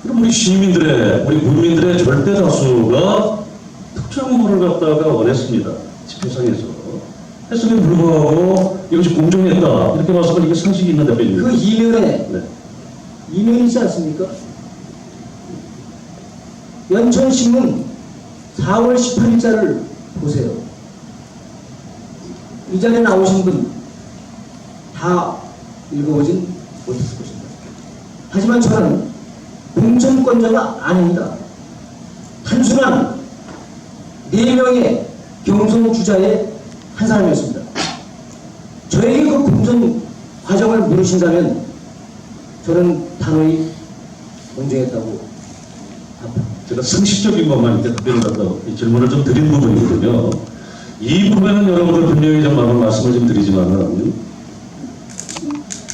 그럼 우리 시민들의 우리 국민들의 절대 다수가 특정 후보를 갖다가 원했습니다. 집회상에서 했음에 불구하고 이것이 공정했다 이렇게 말씀을 이게 상식이 있는 대표입니다. 그 이면에 네. 이면이지 않습니까? 연천신문 4월 18일자를 보세요. 이 자리에 나오신 분 다 읽어보진 못했을 것입니다. 하지만 저는 공천권자가 아닙니다. 단순한 4명의 경선 주자의 한 사람이었습니다. 저에게 그 공천 과정을 물으신다면 저는 단호히 공정했다고 답합니다. 제가 상식적인 것만 이렇게 답변을 갖다가 이 질문을 좀 드린 부분이거든요. 이 부분에는 여러분들 분명히 좀 많은 말씀을 좀 드리지만은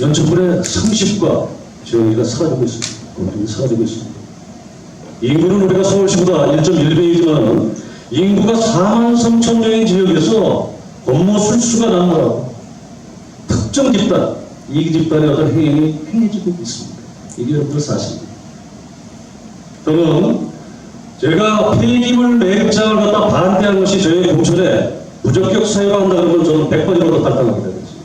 연천군의 상식과 지원이가 사라지고 있습니다. 공정이 사라지고 있습니다. 인구는 우리가 서울시보다 1.1배이지만 인구가 4만 3천 명의 지역에서 권모 술수가 난 거라고 특정 집단, 이 집단의 어떤 행위이 행해지고 있습니다. 이게 여러분들 사실입니다. 저는 제가 폐기물 매입장을 갖다 반대한 것이 저희 공천에 부적격 사유가 한다는 걸 저는 100번이라도 달당하게 되겠습니다.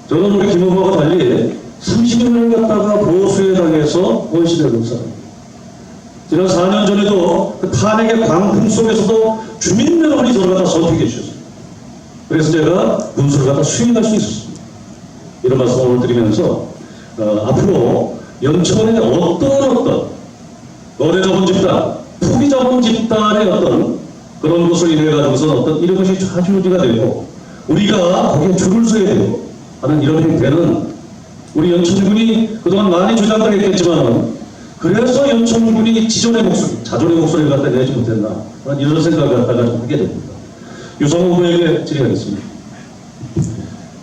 저는 우리 김 후보와 달리 30년을 갖다가 보수에 당해서 원시되는 사람입니다. 지난 4년 전에도 그 탄핵의 광풍 속에서도 주민 여러분이 저를 갖다 선택해 주셨습니다. 그래서 제가 군수를 갖다 수행할 수 있었습니다. 이런 말씀을 드리면서 앞으로 연천의 어떤 노래 잡은 집단, 포기 잡은 집단의 어떤 그런 것을 인해 가지고서 어떤 이런 것이 좌지우지가 되고 우리가 거기에 줄을 서야 되고 하는 이런 행태는 우리 연천군이 그동안 많이 주장하겠지만 그래서 연천군이 지존의 목소리, 자존의 목소리를 갖다 내지 못했나 이런 생각을 갖다가 좀 하게 됩니다. 유성호 후보에게 질의하겠습니다.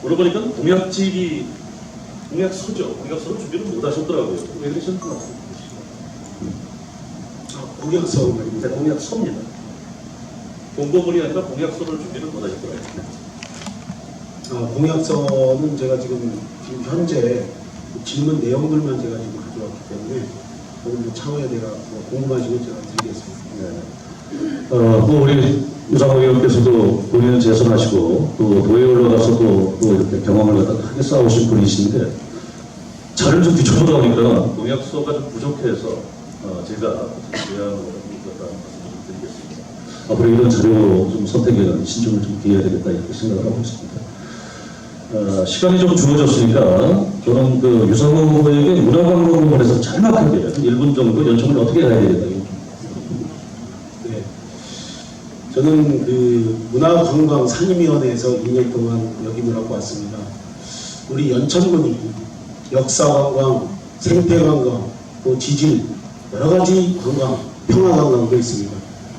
물어보니까 공약서죠. 공약서를 준비를 못 하셨더라고요. 왜 그러셨나? 공약서 말입니다. 공약서입니다. 공보문이 아니라 공약서를 준비를 못 하셨더라고요. 공약서는 제가 지금 현재 질문 내용들만 제가 지금 가져왔기 때문에 오늘 차후에 내가 궁금하시면 제가 드리겠습니다. 또 우리 유상호 의원께서도 본인을 재선하시고 또 도에 올라가서도 또 이렇게 경험을 갖다 크게 쌓으신 분이신데 자료를 좀 뒤쳐보다 보니까 공약서가 좀 부족해서 제가 제안을 갖다 말씀을 드리겠습니다. 앞으로 이런 자료 좀 선택에 신중을 좀 기해야 되겠다 이렇게 생각을 하고 있습니다. 시간이 좀 주어졌으니까 저는 그 유상호 후보에게 문화관광 부분에서 짤막하게 1분 정도 연청을 어떻게 가야 되겠다. 네. 저는 그 문화관광 상임위원회에서 2년 동안 역임을 하고 왔습니다. 우리 연천군이 역사관광, 생태관광, 또 지질, 여러 가지 관광, 평화관광도 있습니다.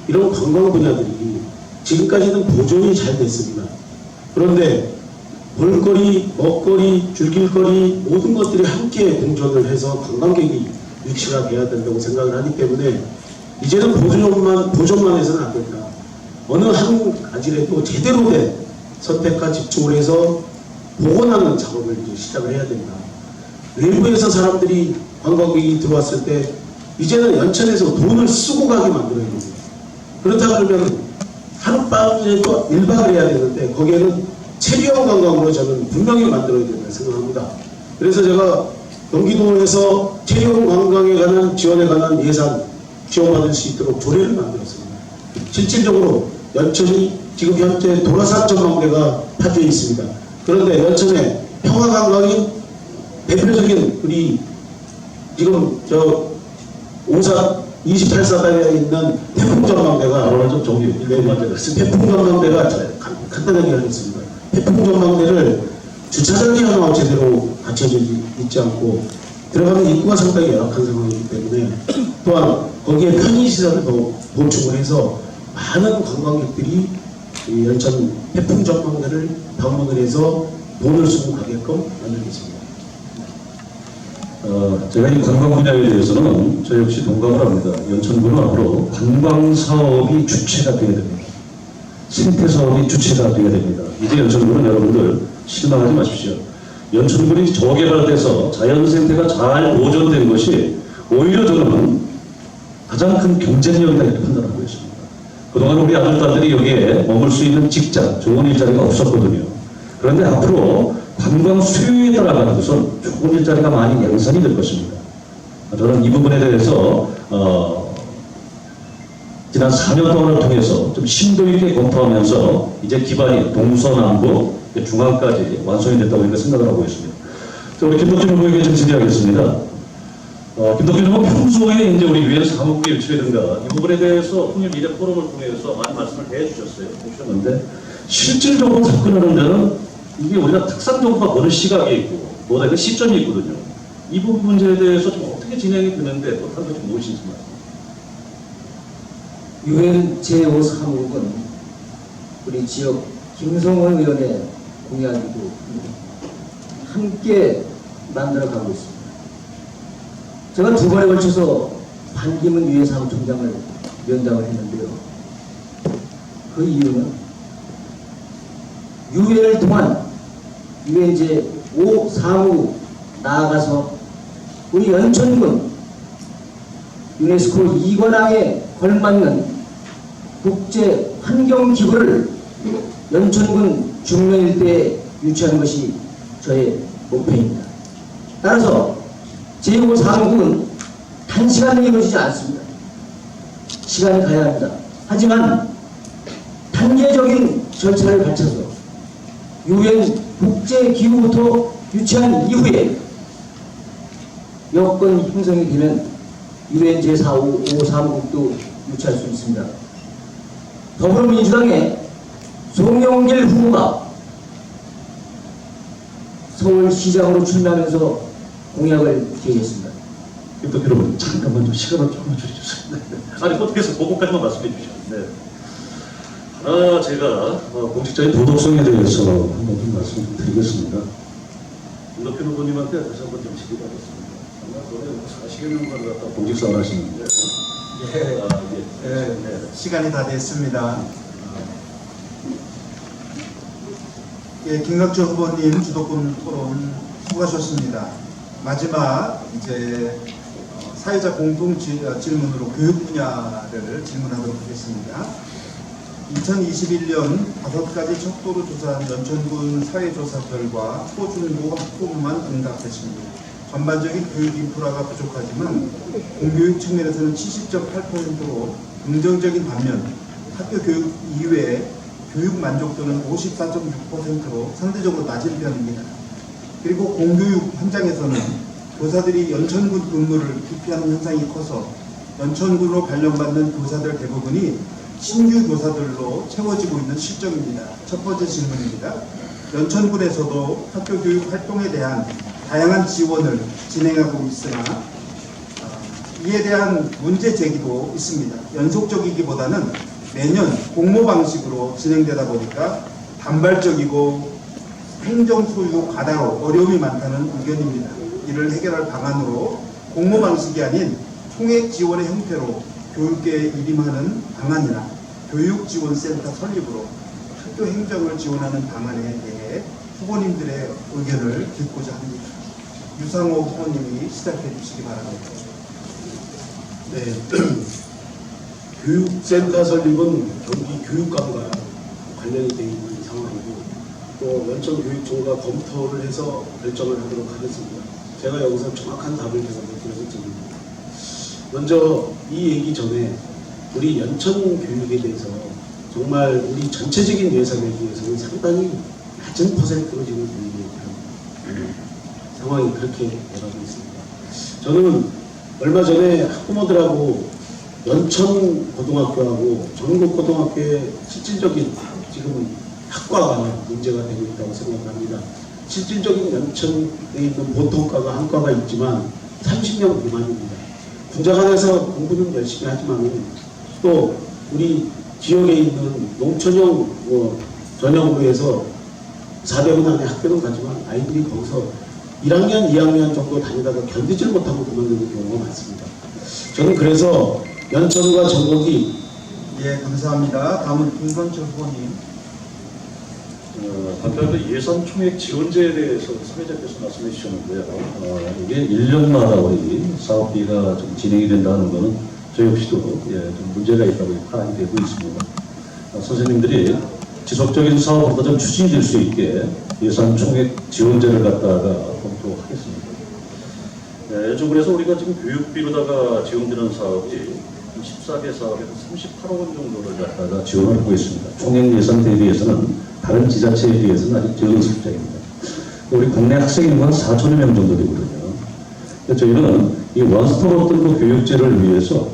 이런 관광 분야들이 지금까지는 보존이 잘 됐습니다. 그런데 볼거리, 먹거리, 즐길거리 모든 것들이 함께 공존을 해서 관광객이 유치가 돼야 된다고 생각을 하기 때문에 이제는 보존만 해서는 안 된다. 어느 한 가지라도 제대로 된 선택과 집중을 해서 복원하는 작업을 이제 시작을 해야 된다. 외부에서 사람들이 관광객이 들어왔을 때 이제는 연천에서 돈을 쓰고 가게 만들어야 됩니다. 그렇다 그러면 하룻밤이라도 1박을 해야 되는데 거기에는 체류형 관광으로 저는 분명히 만들어야 된다 생각합니다. 그래서 제가 경기도에서 체류형 관광에 관한 지원에 관한 예산 지원받을 수 있도록 조례를 만들었습니다. 실질적으로 연천이 지금 현재 도라산 전망대가 파주에 있습니다. 그런데 연천에 평화관광이 대표적인 우리 지금 저 오산 28사단에 있는 태풍전망대가 태풍전망대가 간단하게 하겠습니다. 태풍전망대를 주차장이 하나 제대로 갖춰져 있지 않고 들어가는 입구가 상당히 열악한 상황이기 때문에 또한 거기에 편의시설을 더 보충을 해서 많은 관광객들이 이 연천 해풍 전망대를 방문을 해서 돈을 쓰고 가게끔 만들겠습니다. 제가 이 관광 분야에 대해서는 저 역시 동감을 합니다. 연천군은 앞으로 관광 사업이 주체가 되어야 됩니다. 생태 사업이 주체가 되어야 됩니다. 이제 연천군은 여러분들 실망하지 마십시오. 연천군이 저개발돼서 자연 생태가 잘 보존된 것이 오히려 저는 가장 큰 경쟁력이다 이렇게 판단하고 있습니다. 그동안 우리 아들, 딸들이 여기에 머물 수 있는 직장, 좋은 일자리가 없었거든요. 그런데 앞으로 관광 수요에 따라가는 것은 좋은 일자리가 많이 양산이 될 것입니다. 저는 이 부분에 대해서 지난 4년 동안을 통해서 좀 심도 있게 검토하면서 이제 기반이 동서남북 중앙까지 완성이 됐다고 이렇게 생각을 하고 있습니다. 자, 우리 김덕진 후보에게 좀 질의하겠습니다. 김덕진 후보 평소에 이제 우리 유엔 사무국에 유치라든가 이 부분에 대해서 통일 미래 포럼을 통해서 많은 말씀을 해주셨는데 실질적으로 접근하는 데는 이게 우리가 특산 정부가 보는 시각이 있고 뭐다 그 시점이 있거든요. 이 부분 문제에 대해서 좀 어떻게 진행이 되는데 못한 것이 무엇인지 말씀. 유엔 제5사무국은 우리 지역 김성원 의원의 공약이고 함께 만들어가고 있습니다. 제가 2번에 걸쳐서 반기문 유엔 사무총장을 면담을 했는데요. 그 이유는 유엔을 통한 유엔 제5사무국 나아가서 우리 연천군 유네스코 2관왕에 걸맞는 국제 환경기구를 연천군 중명 일대에 유치하는 것이 저의 목표입니다. 따라서 제5사무국은 단시간에 이루어지지 않습니다. 시간이 가야 합니다. 하지만 단계적인 절차를 거쳐서 유엔 국제기구부터 유치한 이후에 여건 형성이 되면 유엔 제5사무국도 유치할 수 있습니다. 더불어민주당의 송영길 후보가 서울시장으로 출마하면서 공약을 제기했습니다. 김덕진 후보 잠깐만 좀 시간을 조금만 줄여주세요. 아니 어떻게해서 그거까지만 말씀해 주시죠. 네. 제가 공직자의 도덕성에 대해서 한번 좀 말씀 좀 드리겠습니다. 김덕진 후보님한테 다시 한번 좀 질의하겠습니다. 아마 전에 40여 년간 갖다 공직생활 하시는데 시간이 다 됐습니다. 예, 김각철 후보님 주도권 토론 수고하셨습니다. 마지막 이제 사회자 공통 질문으로 교육 분야를 질문하도록 하겠습니다. 2021년 5가지 척도로 조사한 연천군 사회조사 결과 초중고 학부모만 응답했습니다. 전반적인 교육 인프라가 부족하지만 공교육 측면에서는 70.8%로 긍정적인 반면 학교 교육 이외에 교육 만족도는 54.6%로 상대적으로 낮은 편입니다. 그리고 공교육 현장에서는 교사들이 연천군 근무를 기피하는 현상이 커서 연천군으로 발령받는 교사들 대부분이 신규 교사들로 채워지고 있는 실정입니다. 첫 번째 질문입니다. 연천군에서도 학교 교육 활동에 대한 다양한 지원을 진행하고 있으나 이에 대한 문제 제기도 있습니다. 연속적이기보다는 매년 공모 방식으로 진행되다 보니까 단발적이고 행정 소유 과다로 어려움이 많다는 의견입니다. 이를 해결할 방안으로 공모 방식이 아닌 총액 지원의 형태로 교육계에 일임하는 방안이나 교육지원센터 설립으로 학교 행정을 지원하는 방안에 대해 후보님들의 의견을 듣고자 합니다. 유상호 후보님이 시작해 주시기 바랍니다. 네. 교육센터 설립은 경기 교육감과 관련이 되어 있는 상황이고 또 연천교육청과 검토를 해서 결정을 하도록 하겠습니다. 제가 여기서 정확한 답을 제가 못 드려서 드립니다. 먼저 이 얘기 전에 우리 연천 교육에 대해서 정말 우리 전체적인 예산에 비해서는 상당히 낮은 퍼센트로 지금 분위기에 상황이 그렇게 돼가고 있습니다. 저는 얼마 전에 학부모들하고 연천 고등학교하고 전국 고등학교의 실질적인 지금 학과가 문제가 되고 있다고 생각합니다. 실질적인 연천에 있는 보통과가 한 과가 있지만 30명 미만입니다. 군자간에서 공부는 열심히 하지만 또 우리 지역에 있는 농촌형 전형으로 해서 400원 안에 학교는 가지만 아이들이 거기서 1학년, 2학년 정도 다니다가 견디질 못하고 그만두는 경우가 많습니다. 저는 그래서 연천과 전북이 예, 감사합니다. 다음은 김광철 후보님. 간단히 예산 총액 지원제에 대해서 사회자께서 말씀해 주셨는데요. 이게 1년마다 우리 사업비가 좀 진행이 된다는 것은 저 역시도 좀 문제가 있다고 파악이 되고 있습니다. 선생님들이 지속적인 사업보다 좀 추진될 수 있게 예산 총액 지원제를 갖다가 검토하겠습니다. 요즘 그래서 우리가 지금 교육비로다가 지원되는 사업이 14개 사업에서 38억 원 정도를 갖다가 지원을 하고 있습니다. 총액 예산 대비해서는 다른 지자체에 비해서는 아직 적은 숫자입니다. 우리 국내 학생 인구가 4천여 명 정도 되거든요. 그래서 저희는 이 원스톱 어떤 그 교육제를 위해서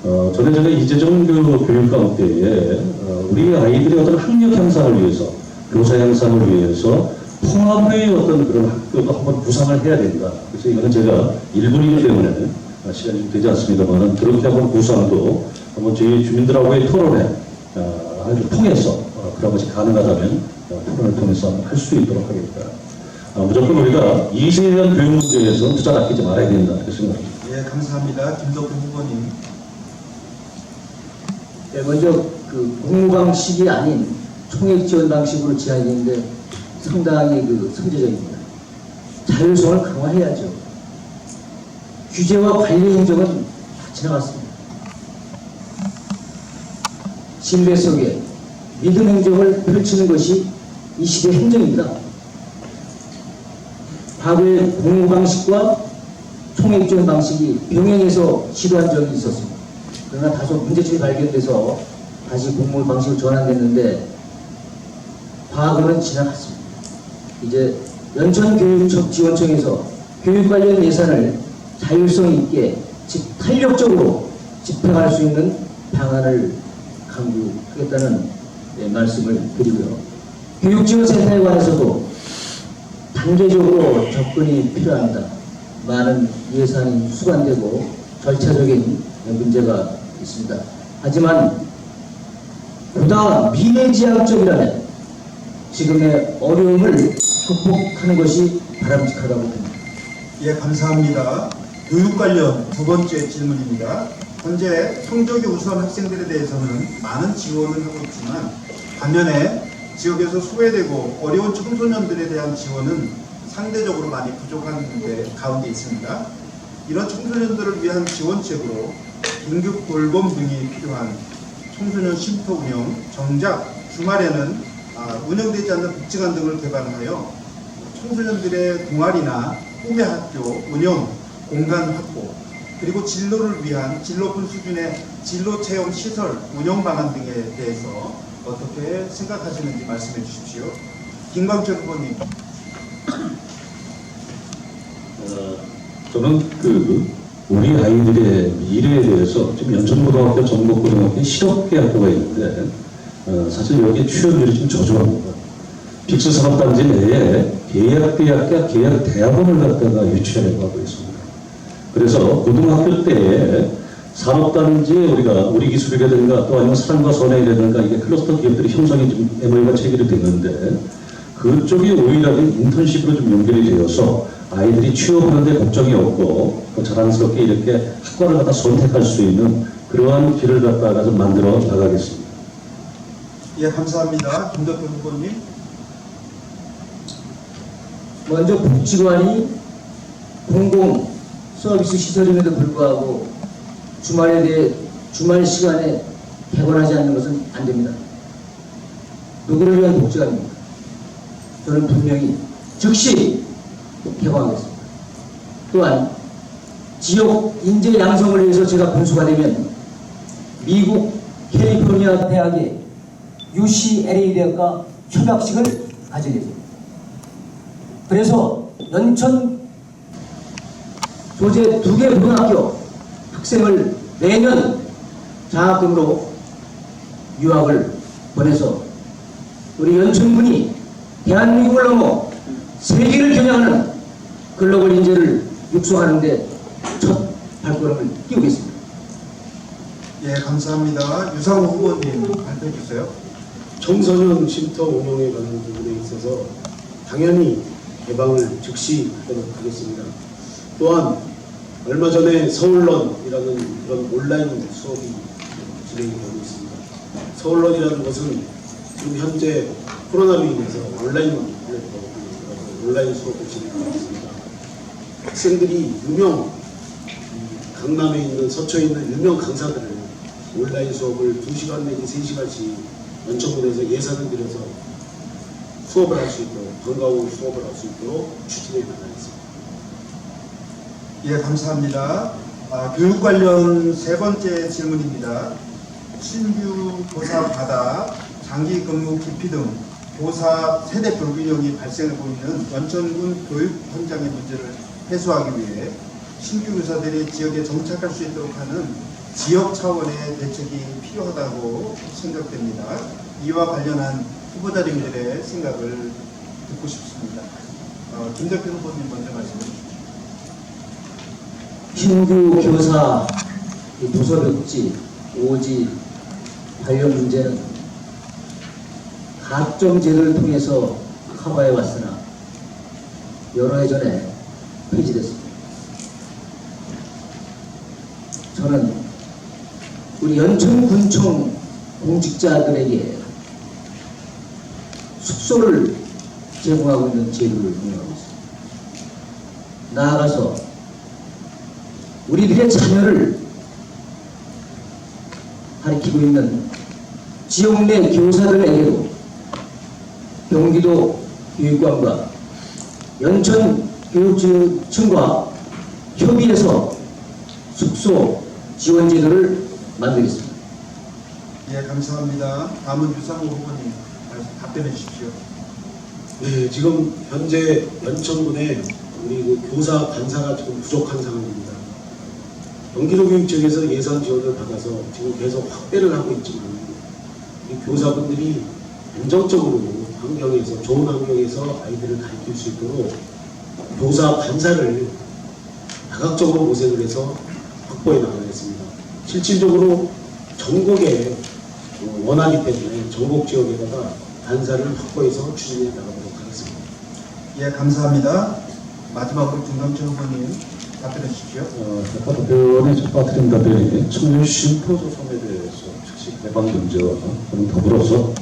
전에 이재정 교육 가운데에 우리 아이들의 어떤 학력 향상을 위해서, 교사 향상을 위해서 통합의 어떤 그런 학교도 한번 구상을 해야 된다. 그래서 이거는 제가 일본이기 때문에 시간이 좀 되지 않습니다만 그렇게 한번 구상도 한번 저희 주민들하고의 토론에 아주 통해서 그런 것이 가능하다면 토론을 통해서 할 수 있도록 하겠다. 무조건 우리가 이 세대에 대한 교육 문제에서 투자를 아끼지 말아야 된다. 그렇게 생각합니다. 예, 감사합니다. 김덕표 후보님. 네, 먼저 그 공모 방식이 아닌 총액 지원 방식으로 제안했는데 상당히 그 선제적입니다. 자율성을 강화해야죠. 규제와 관리 행정은 다 지나갔습니다. 신뢰 속에 믿음 행정을 펼치는 것이 이 시대 행정입니다. 과거의 공모 방식과 총액 지원 방식이 병행해서 시도한 적이 있었습니다. 그러나 다소 문제점이 발견돼서 다시 공모 방식으로 전환됐는데 과거는 지나갔습니다. 이제 연천교육지원청에서 교육 관련 예산을 자율성 있게 탄력적으로 집행할 수 있는 방안을 강구하겠다는 말씀을 드리고요. 교육지원센터에 관해서도 단계적으로 접근이 필요합니다. 많은 예산이 수반되고 절차적인 문제가 있습니다. 하지만 보다 미래지향적이라면 지금의 어려움을 극복하는 것이 바람직하다고 봅니다. 예, 감사합니다. 교육 관련 두 번째 질문입니다. 현재 성적이 우수한 학생들에 대해서는 많은 지원을 하고 있지만 반면에 지역에서 소외되고 어려운 청소년들에 대한 지원은 상대적으로 많이 부족한 가운데 있습니다. 이런 청소년들을 위한 지원책으로 긴급 돌봄 등이 필요한 청소년 쉼터 운영, 정작 주말에는 운영되지 않는 복지관 등을 개발하여 청소년들의 동아리나 꿈의 학교 운영, 공간 확보, 그리고 진로를 위한 진로 높은 수준의 진로 체험 시설 운영 방안 등에 대해서 어떻게 생각하시는지 말씀해 주십시오. 김광철 후보님. 저는 우리 아이들의 미래에 대해서 지금 연천고등학교, 전북고등학교 실업계 학교가 있는데 사실 여기 취업률이 좀 저조합니다. 빅스산업단지 내에 계약대학과 계약대학원을 갖다가 유치하려고 하고 있습니다. 그래서 고등학교 때에 산업단지에 우리 기술이라든가 또 아니면 사람과 선행이라든가 이게 클러스터 기업들이 형성이 좀 MOU가 체결이 됐는데 그쪽이 오히려 인턴십으로 좀 연결이 되어서 아이들이 취업하는데 걱정이 없고 자랑스럽게 이렇게 학과를 갖다 선택할 수 있는 그러한 길을 갖다가 좀 만들어 나가겠습니다. 예, 감사합니다. 김덕표 후보님. 먼저 복지관이 공공 서비스 시설임에도 불구하고 주말 시간에 개관하지 않는 것은 안 됩니다. 누구를 위한 복지관입니까? 저는 분명히 즉시 개관하겠습니다. 또한 지역 인재 양성을 위해서 제가 군수가 되면 미국 캘리포니아 대학의 UCLA 대학과 협약식을 가지겠습니다. 그래서 연천 조제 2개 고등학교 학생을 매년 장학금으로 유학을 보내서 우리 연천군이 대한민국을 넘어 세계를 겨냥하는 글로벌 인재를 육성하는 데 첫 발걸음을 띄우겠습니다. 예, 감사합니다. 유상호 후보님 발표해 주세요. 청소년 쉼터 운영에 관한 부분에 있어서 당연히 개방을 즉시 하도록 하겠습니다. 또한 얼마 전에 서울런이라는 그런 온라인 수업이 진행이 되고 있습니다. 서울런이라는 것은 지금 현재 코로나로 인해서 온라인 수업을 진행하고 있습니다. 학생들이 강남에 있는 서초에 있는 유명 강사들을 온라인 수업을 2시간 내지 3시간씩 연천군에서 예산을 들여서 수업을 할 수 있도록 반가운 수업을 할 수 있도록 추진해 나가겠습니다. 예, 감사합니다. 교육 관련 세 번째 질문입니다. 신규 교사 과다, 장기 근무 기피 등 교사 세대 불균형이 발생하고 있는 연천군 교육 현장의 문제를 해소하기 위해 신규 교사들이 지역에 정착할 수 있도록 하는 지역 차원의 대책이 필요하다고 생각됩니다. 이와 관련한 후보자님들의 생각을 듣고 싶습니다. 김덕현 후보님 먼저 말씀해 주십시오. 신규 교사 부서벽지, 오지 관련 문제는 가점제를 통해서 커버해 왔으나 여러 해 전에 폐지됐습니다. 저는 우리 연천군청 공직자들에게 숙소를 제공하고 있는 제도를 운영하고 있습니다. 나아가서 우리들의 자녀를 가리키고 있는 지역 내 교사들에게도 경기도 교육감과 연천교육청과 협의해서 숙소 지원 제도를 만들겠습니다. 예, 감사합니다. 다음은 유상호 후보님 답변해 주십시오. 네, 지금 현재 연천군에 우리 교사 간사가 지금 부족한 상황입니다. 경기도교육청에서 예산 지원을 받아서 지금 계속 확대를 하고 있지만 이 교사분들이 안정적으로 환경에서 좋은 환경에서 아이들을 가르칠 수 있도록 교사 간사를 다각적으로 모색을 해서 확보해 나가겠습니다. 실질적으로 전국에 원하기 때문에 전국 지역에다가 간사를 확보해서 추진해 나가도록 하겠습니다. 예, 감사합니다. 마지막으로 김광철 후보님 답변해 주십시오. 아까 답변에 첫 빠뜨린 답변이 청년 쉼터 조성에 대해서 즉시 개방 문제와 더불어서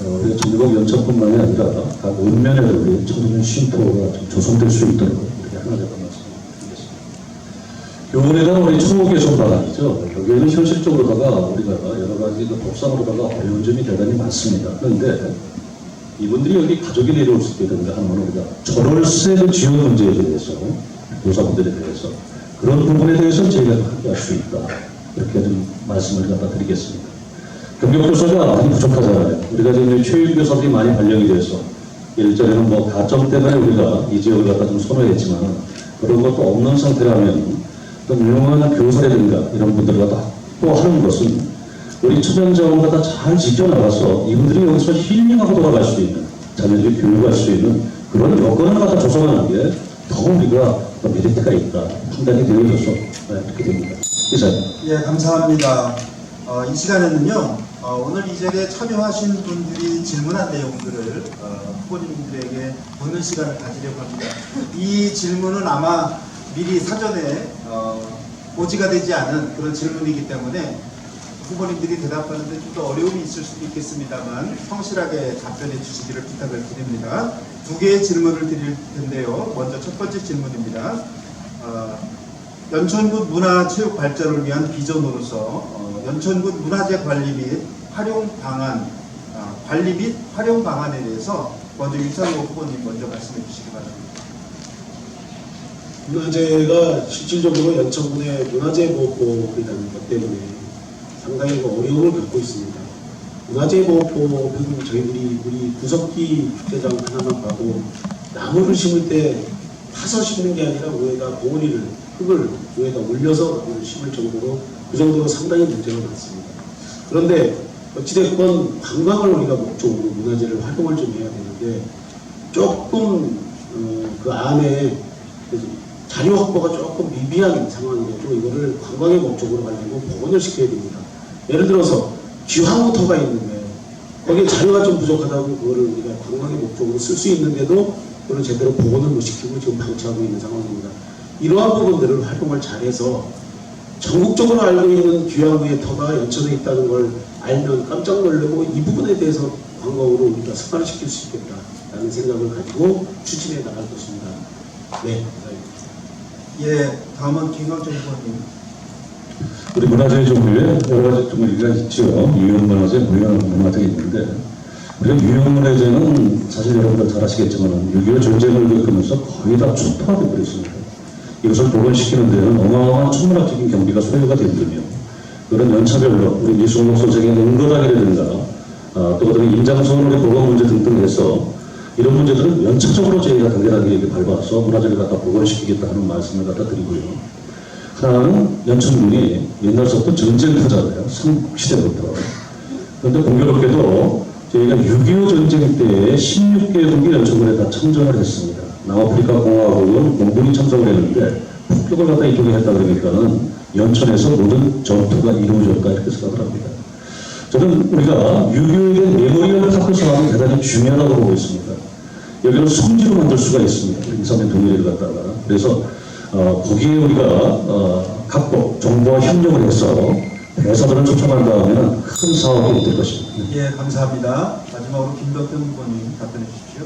우리 전국 연천뿐만이 아니라 각 읍면에 우리 청년 쉼터가 좀 조성될 수 있도록 이렇게 하나 잠깐 말씀드리겠습니다. 교원에 대한 우리 총무개 정방안이죠. 여기에는 현실적으로다가 우리가 여러 가지 법상으로다가 어려운 점이 대단히 많습니다. 그런데 이분들이 여기 가족이 내려올 수 있게 된다 하면 우리가 전월세 지원 문제에 대해서 교사분들에 대해서 그런 부분에 대해서 저희가 함께 할 수 있다. 이렇게 좀 말씀을 갖다 드리겠습니다. 경력교사가 많이 부족하잖아요. 우리가 지금 체육교사들이 많이 발령이 돼서 일전에는 뭐 가점 때문에 우리가 이 지역을 갖다 좀 선호했지만 그런 것도 없는 상태라면 또 유용한 교사라든가 이런 분들 갖다 또 하는 것은 우리 초년자원 갖다 잘 지켜나가서 이분들이 여기서 힐링하고 돌아갈 수 있는 자녀들이 교육할 수 있는 그런 여건을 갖다 조성하는 게 더 우리가 더 메리트가 있다 판단이 되어져서 이렇게 됩니다. 이상입니다. 예, 감사합니다. 이 시간에는요, 오늘 이 자리에 참여하신 분들이 질문한 내용들을 후보님들에게 묻는 시간을 가지려고 합니다. 이 질문은 아마 미리 사전에 고지가 되지 않은 그런 질문이기 때문에 후보님들이 대답하는데 좀 더 어려움이 있을 수도 있겠습니다만 성실하게 답변해 주시기를 부탁을 드립니다. 두 개의 질문을 드릴 텐데요. 먼저 첫 번째 질문입니다. 연천군 문화체육 발전을 위한 비전으로서 연천군 문화재 관리 및 활용 방안, 활용 방안에 대해서 먼저 유상호 후보님 먼저 말씀해 주시기 바랍니다. 문화재가 실질적으로 연천군의 문화재 보호법이라는 것 때문에 상당히 어려움을 겪고 있습니다. 문화재 보호법은 저희들이 우리 구석기 축제장 하나만 봐도 나무를 심을 때 파서 심는 게 아니라 위에다 봉우리를 흙을 위에다 올려서 나무를 심을 정도로 그 정도로 상당히 문제가 많습니다. 그런데 어찌됐건 관광을 우리가 목적으로 문화재를 활동을 좀 해야 되는데 조금 그 안에 자료 확보가 조금 미비한 상황인데도 이거를 관광의 목적으로 가지고 복원을 시켜야 됩니다. 예를 들어서 귀화모터가 있는데 거기에 자료가 좀 부족하다고 그거를 우리가 관광의 목적으로 쓸 수 있는데도 그걸 제대로 복원을 못 시키고 지금 방치하고 있는 상황입니다. 이러한 부분들을 활용을 잘해서 전국적으로 알고 있는 귀화무의 터가 연천에 있다는 걸 알면 깜짝 놀라고 이 부분에 대해서 관광으로 우리가 습관시킬 수 있겠다라는 생각을 가지고 추진해 나갈 것입니다. 네, 감사합니다. 예, 다음은 김광철 후보님. 우리 문화재 종류에 여러 가지 종류가 있죠. 유형문화재, 무형문화재 있는데 우리가 유형문화재는 사실 여러분들 잘 아시겠지만 6.25 전쟁을 겪으면서 거의 다 초토화되어 버렸습니다. 이것을 복원시키는 데는 어마어마한 천문학적인 경비가 소요가 된다며 그런 연차별로 우리 미술목 소장의 능거당이라든가 또 그다음에 임장소원의 보건 문제 등등 해서 이런 문제들은 연차적으로 저희가 단계단계 이렇게 밟아서 문화재를 갖다 복원시키겠다 하는 말씀을 갖다 드리고요. 하나는 연천군이 옛날부터 전쟁터잖아요. 삼국시대부터. 그런데 공교롭게도 저희가 6.25 전쟁 때 16개국이 연천군에 다 참전을 했습니다. 남아프리카 공화국은 공군이 참석을 했는데 폭격을 갖다 이쪽에 했다 그러니까는 연천에서 모든 전투가 이루어졌다 이렇게 생각을 합니다. 저는 우리가 6.25의 메모리얼 파크 사업이 대단히 중요하다고 보고 있습니다. 여기를 성지로 만들 수가 있습니다. 2, 3년 동일을 갖다가. 그래서 거기에 우리가 각국 정부와 협력을 해서 대사들을 초청한 다음에는 큰 사업이 될 것입니다. 예, 감사합니다. 마지막으로 김덕현 후보님 답변해 주십시오.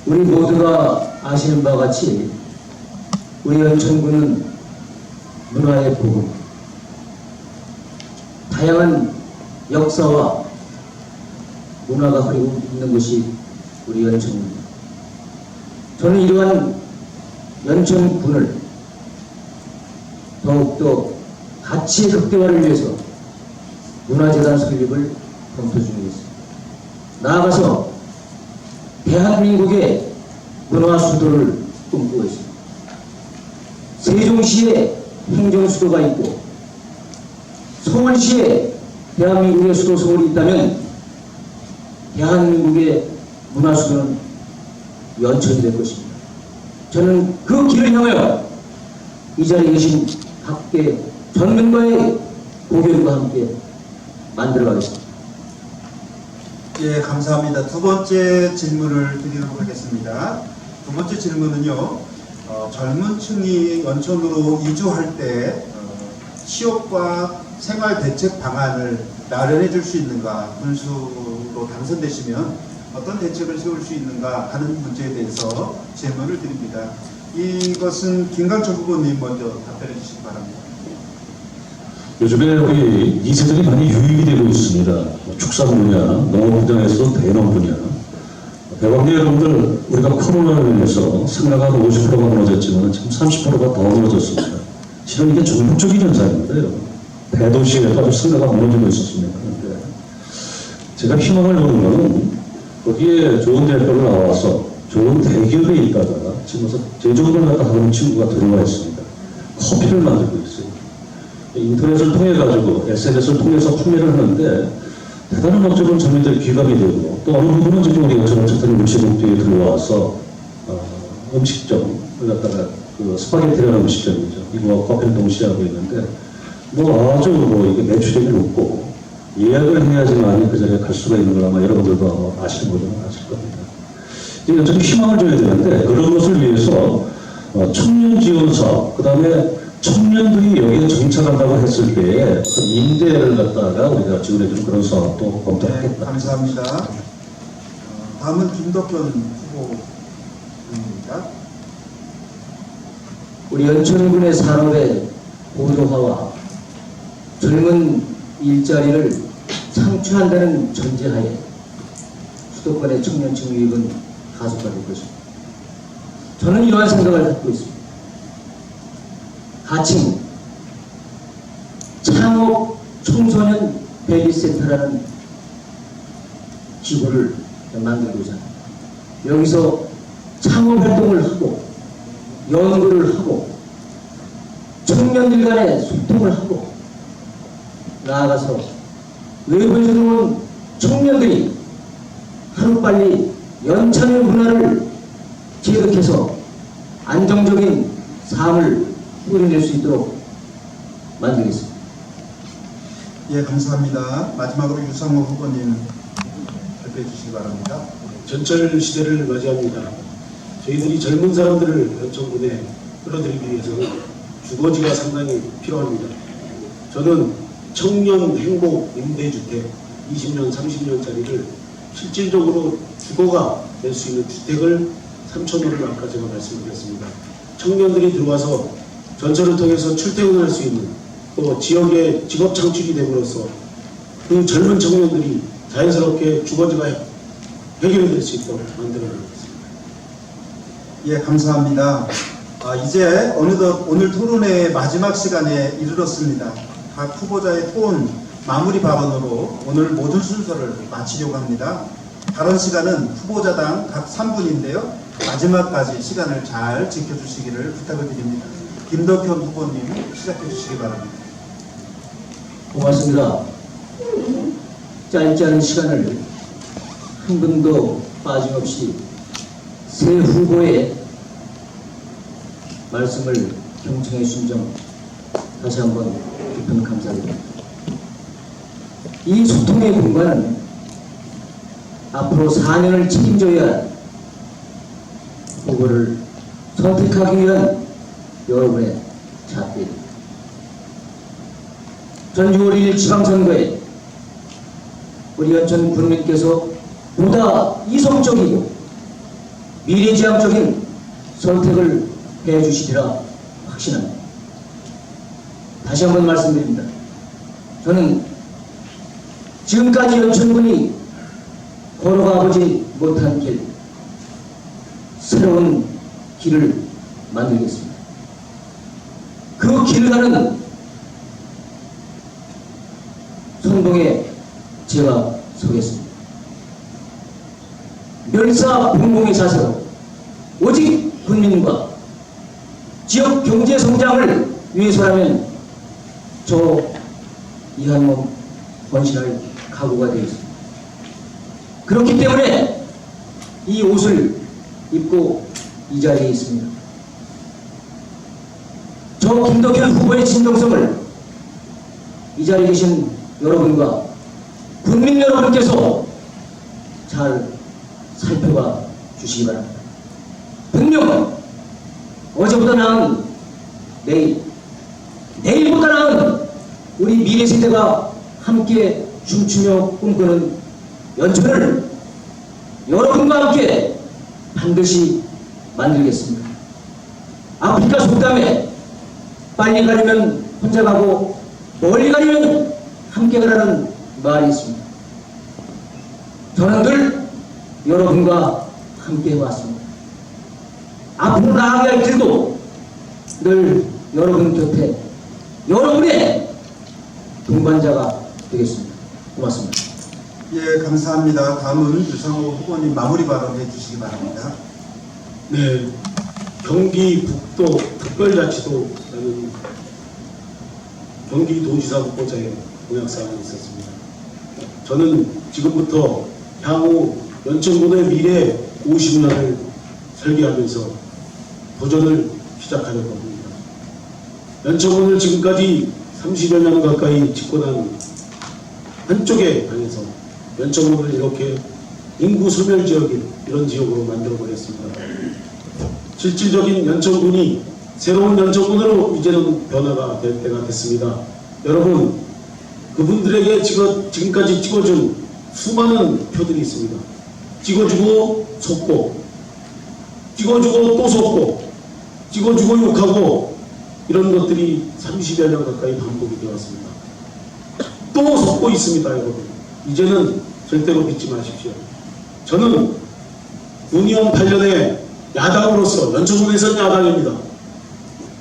우리 모두가 아시는 바와 같이 우리 연천군은 문화의 보금, 다양한 역사와 문화가 흐르고 있는 곳이 우리 연천군입니다. 저는 이러한 연천군을 더욱더 가치 극대화를 위해서 문화재단 설립을 검토 중에 있습니다. 나아가서 대한민국의 문화 수도를 꿈꾸고 있습니다. 세종시에 행정수도가 있고 서울시에 대한민국의 수도 서울이 있다면 대한민국의 문화 수도는 연천이 될 것입니다. 저는 그 길을 향하여 이 자리에 계신 각계 전문가의 고견과 함께 만들어가겠습니다. 예, 감사합니다. 두 번째 질문을 드리도록 하겠습니다. 두 번째 질문은요, 젊은 층이 연천으로 이주할 때 취업과 생활 대책 방안을 마련해 줄 수 있는가, 군수로 당선되시면 어떤 대책을 세울 수 있는가 하는 문제에 대해서 질문을 드립니다. 이것은 김광철 후보님 먼저 답변해 주시기 바랍니다. 요즘에 우리 2세들이 많이 유입이 되고 있습니다. 축산 분야, 농업 분야에서도 대농 분야. 대광대 여러분들, 우리가 코로나로 인해서 생각한 50%가 무너졌지만 지금 30%가 더 무너졌습니다. 실은 이게 전국적인 현상입니다. 대도시에도 아주 생각가 무너지고 있었습니다. 그런데 제가 희망을 보는 것은 거기에 좋은 대학교를 나와서 좋은 대기업에 있다가 지금 와서 제조업을 갖다 하는 친구가 들어와 있습니다. 커피를 만들고 있어요. 인터넷을 통해 가지고 SNS를 통해서 판매를 하는데 대단한 억제로 젊은이들 귀감이 되고 또 어느 부분은 지금 우리가 전원적인 물체국들이 들어와서 음식점을 갖다가 그 스파게티라는 음식점이죠. 이거와 커피를 동시에 하고 있는데 아주 이게 매출액이 높고 예약을 해야지만 그 자리에 갈 수가 있는 걸 아마 여러분들도 아시는 분들은 아실 겁니다. 이제 좀 희망을 줘야 되는데 그런 것을 위해서 청년 지원 사업, 그 다음에 청년들이 여기에 정착한다고 했을 때에 임대를 갖다가 우리가 지원해주는 그런 사업도 검토하겠다. 네, 감사합니다. 다음은 김덕현 후보입니다. 우리 연천군의 산업의 고도화와 젊은 일자리를 창출한다는 전제하에 수도권의 청년층 유입은 가속화될 것입니다. 저는 이러한 생각을 갖고 있습니다. 가칭 창업 청소년 대리센터라는 기구를 만들고자 합니다. 여기서 창업 활동을 하고 연구를 하고 청년들 간에 소통을 하고 나아가서 외부에서 온 청년들이 하루빨리 연천의 문화를 기획해서 안정적인 삶을 꾸려낼 수 있도록 만들겠습니다. 예, 감사합니다. 마지막으로 유상호 후보님 발표해 주시기 바랍니다. 전철 시대를 맞이합니다. 저희들이 젊은 사람들을 연천군에 끌어들이기 위해서는 주거지가 상당히 필요합니다. 저는 청년 행복 임대주택 20년, 30년짜리를 실질적으로 주거가 될 수 있는 주택을 3,000호를 아까 제가 말씀드렸습니다. 청년들이 들어와서 전철을 통해서 출퇴근할 수 있는 또 지역의 직업 창출이 됨으로써 그 젊은 청년들이 자연스럽게 주거지가 해결이 될 수 있도록 만들어내겠습니다. 예, 감사합니다. 이제 어느덧 오늘 토론회의 마지막 시간에 이르렀습니다. 각 후보자의 토론 마무리 발언으로 오늘 모든 순서를 마치려고 합니다. 발언 시간은 후보자당 각 3분인데요. 마지막까지 시간을 잘 지켜주시기를 부탁을 드립니다. 김덕현 후보님 시작해 주시기 바랍니다. 고맙습니다. 짧지 않은 시간을 한 분도 빠짐없이 새 후보의 말씀을 경청해 주신 점 다시 한번 깊은 감사드립니다. 이 소통의 공간은 앞으로 4년을 책임져야 할 후보를 선택하기 위한 여러분의 잣대입니다. 전 6월 1일 지방선거에 우리 연천 군민께서 보다 이성적이고 미래지향적인 선택을 해주시리라 확신합니다. 다시 한번 말씀드립니다. 저는 지금까지 연천군이 걸어가보지 못한 길, 새로운 길을 만들겠습니다. 그 길을 가는 성동에 제가 서겠습니다. 멸사분공의 자세로 오직 국민과 지역 경제 성장을 위해서라면 저 이한몸 헌신할 각오가 되어 있습니다. 그렇기 때문에 이 옷을 입고 이 자리에 있습니다. 저 김덕현 후보의 진정성을 이 자리에 계신 여러분과 국민 여러분께서 잘 살펴봐 주시기 바랍니다. 분명 어제보다 나은 내일, 내일보다 나은 우리 미래 세대가 함께 춤추며 꿈꾸는 연천을 여러분과 함께 반드시 만들겠습니다. 아프리카 속담에 빨리 가려면 혼자 가고 멀리 가려면 함께 가라는 말이 있습니다. 저는 늘 여러분과 함께 해왔습니다. 앞으로 나아가야 할 길도 늘 여러분 곁에 여러분의 동반자가 되겠습니다. 고맙습니다. 예, 감사합니다. 다음은 유상호 후보님 마무리 발언해 주시기 바랍니다. 네, 경기 북도 특별자치도라는 경기도지사 후보자의 공약사항이 있었습니다. 저는 지금부터 향후 연천군의 미래 50년을 설계하면서 도전을 시작하려고 합니다. 연천군을 지금까지 30여 년 가까이 집권한 한쪽에 방에서 연천군을 이렇게 인구 소멸 지역인 이런 지역으로 만들어버렸습니다. 실질적인 연천군이 새로운 연천군으로 이제는 변화가 될 때가 됐습니다. 여러분, 그분들에게 지금까지 찍어준 수많은 표들이 있습니다. 찍어주고 속고, 찍어주고 또 속고, 찍어주고 욕하고, 이런 것들이 30여 년 가까이 반복이 되었습니다. 또 속고 있습니다, 여러분. 이제는 절대로 믿지 마십시오. 저는 군의원 8년에 야당으로서 연천군에서는 야당입니다.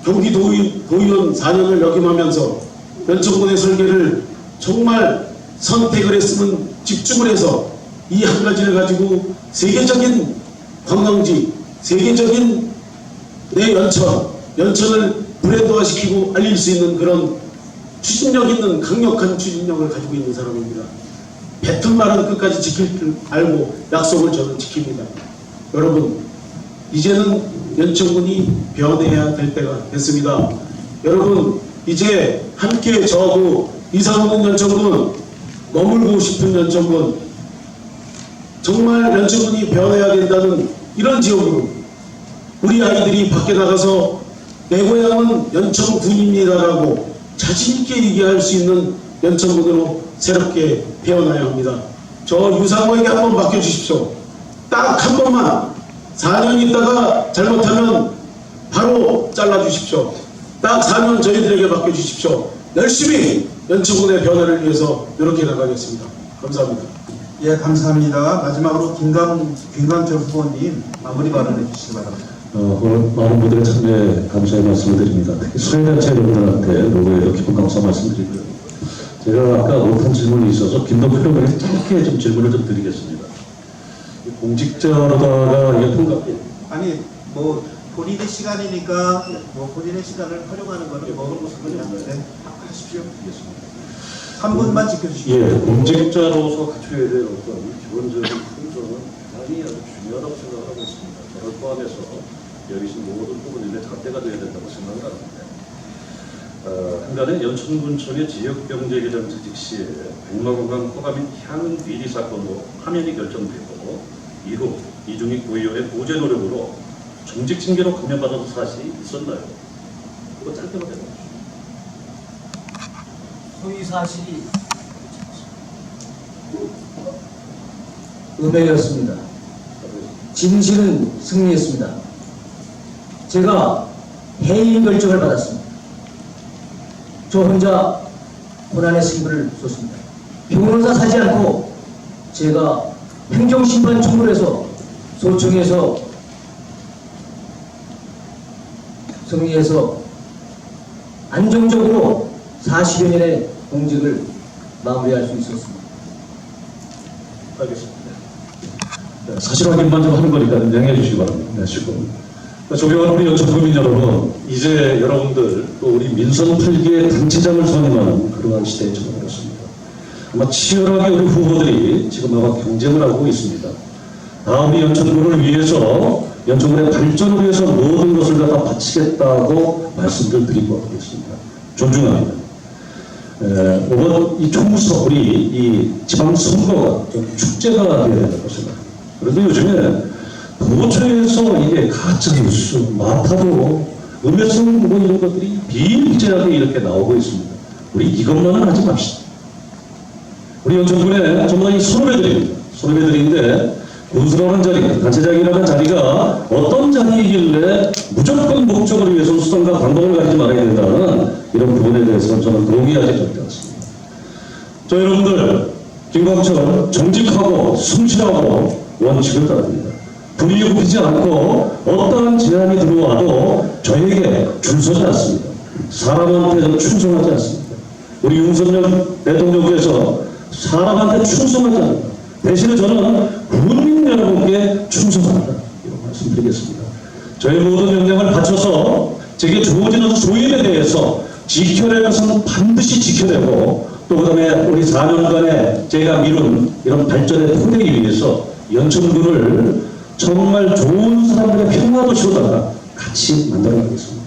경기도의원 4년을 역임하면서 연천군의 설계를 정말 선택을 했으면 집중을 해서 이 한 가지를 가지고 세계적인 관광지, 세계적인 내 연천을 브랜드화시키고 알릴 수 있는 그런 추진력 있는 강력한 추진력을 가지고 있는 사람입니다. 뱉은 말은 끝까지 지킬 줄 알고 약속을 저는 지킵니다. 여러분, 이제는 연천군이 변해야 될 때가 됐습니다. 여러분, 이제 함께 저하고 이사 없는 연천군, 머물고 싶은 연천군, 정말 연천군이 변해야 된다는 이런 지역으로 우리 아이들이 밖에 나가서 내 고향은 연천군입니다라고 자신있게 얘기할 수 있는 연천군으로 새롭게 태어나야 합니다. 저 유상호에게 한번 맡겨주십시오. 딱 한 번만 4년 있다가 잘못하면 바로 잘라주십시오. 딱 4년 저희들에게 맡겨주십시오. 열심히 연천군의 변화를 위해서 이렇게 나가겠습니다. 감사합니다. 예, 감사합니다. 마지막으로 김광철 후보님 마무리 발언해 주시기 바랍니다. 오늘 많은 분들의 참여에 감사의 말씀을 드립니다. 특히 사회단체 여러분들한테 노고에 깊은 감사 말씀드리고요. 제가 아까 못한 질문이 있어서 김동필 의원에게 짧게 좀 질문을 좀 드리겠습니다. 공직자로다가 이게 아니 뭐 본인의 시간이니까 뭐 본인의 시간을 활용하는 거는 뭐 그런 건데 하십시오. 3분만 지켜주시죠. 예, 공직자로서 갖춰야 될 어떤 기본적인 품성은 대단히 아주 중요하다고 생각을 하고 있습니다. 저를 포함해서 여기 계신 모든 부분들의 잣대가 되어야 된다고 생각을 하는데 한간에 연천군청의 지역경제개정 재직 시에 백마공항 허가 및 향응 비리 사건으로 파면이 결정되고 이후 이중익 구의원의 보제 노력으로 정직 징계로 감면받은 사실이 있었나요? 그거 짧게만 해보십시오. 소위 사실이 음해였습니다. 진실은 승리했습니다. 제가 해임 결정을 받았습니다. 저 혼자 고난의 승부를 쏟습니다. 변호사 사지 않고 제가 행정심판 청구해서 소청해서 승리해서 안정적으로 40여 년의 공직을 마무리할 수 있었습니다. 알겠습니다. 네, 사실 확인만 좀 하는 거니까 양해해 주시기 바랍니다. 네, 지금 존경하는 우리 연천구민 여러분, 이제 여러분들 또 우리 민선 풀기의 단체장을 선임하는 그러한 시대에 접어들었습니다. 아마 치열하게 우리 후보들이 지금 아마 경쟁을 하고 있습니다. 우리 연천군을 위해서, 연천군의 발전을 위해서 모든 것을 다 바치겠다고 말씀을 드리고 있습니다. 존중합니다. 이번 이 총선, 우리 이 지방선거가 좀 축제가 되어야 된다고 생각합니다. 그런데 요즘에 도처에서 이게 가짜뉴스, 마타도, 음해성 뭐 이런 것들이 비일비재하게 이렇게 나오고 있습니다. 우리 이것만은 하지 맙시다. 우리 연천군에 정말 이 선후배들입니다. 선후배들인데 군수라는 자리, 단체장이라는 자리가 어떤 자리이길래 무조건 목적을 위해서 수단과 방법을 가리지 말아야 된다는 이런 부분에 대해서는 저는 동의하지 절대 않습니다. 저 여러분들, 김광철 정직하고 성실하고 원칙을 따릅니다. 분위기 굽히지 않고 어떠한 제안이 들어와도 저에게 줄 서지 않습니다. 사람한테 충성하지 않습니다. 우리 윤석열 대통령께서 사람한테 충성하지 않는다. 대신에 저는 국민 여러분께 충성합니다. 이런 말씀드리겠습니다. 저의 모든 역량을 바쳐서 제게 주어지는 소임에 대해서 지켜낼 것은 반드시 지켜내고 또 그다음에 우리 4년간의 제가 미룬 이런 발전의 토대를 위해서 연천군을 정말 좋은 사람들의 평화도시로다가 같이 만들어가겠습니다.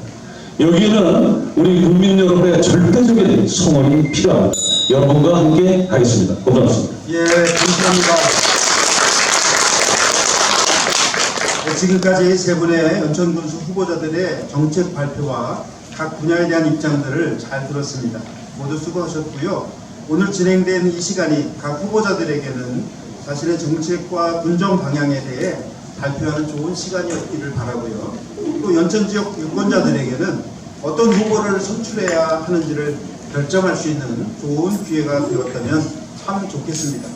여기에는 우리 국민 여러분의 절대적인 성원이 필요합니다. 여러분과 함께 하겠습니다. 고맙습니다. 예, 감사합니다. 네, 지금까지 세 분의 연천군수 후보자들의 정책 발표와 각 분야에 대한 입장들을 잘 들었습니다. 모두 수고하셨고요. 오늘 진행된 이 시간이 각 후보자들에게는 자신의 정책과 군정 방향에 대해 발표하는 좋은 시간이었기를 바라고요. 또 연천 지역 유권자들에게는 어떤 후보를 선출해야 하는지를 결정할 수 있는 좋은 기회가 되었다면 참 좋겠습니다.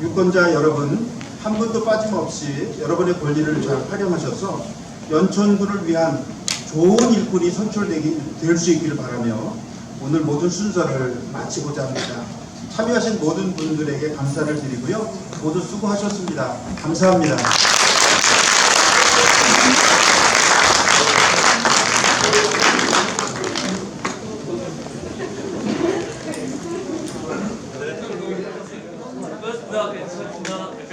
유권자 여러분, 한 분도 빠짐없이 여러분의 권리를 잘 활용하셔서 연천군을 위한 좋은 일꾼이 선출될 수 있기를 바라며 오늘 모든 순서를 마치고자 합니다. 참여하신 모든 분들에게 감사를 드리고요. 모두 수고하셨습니다. 감사합니다. 네,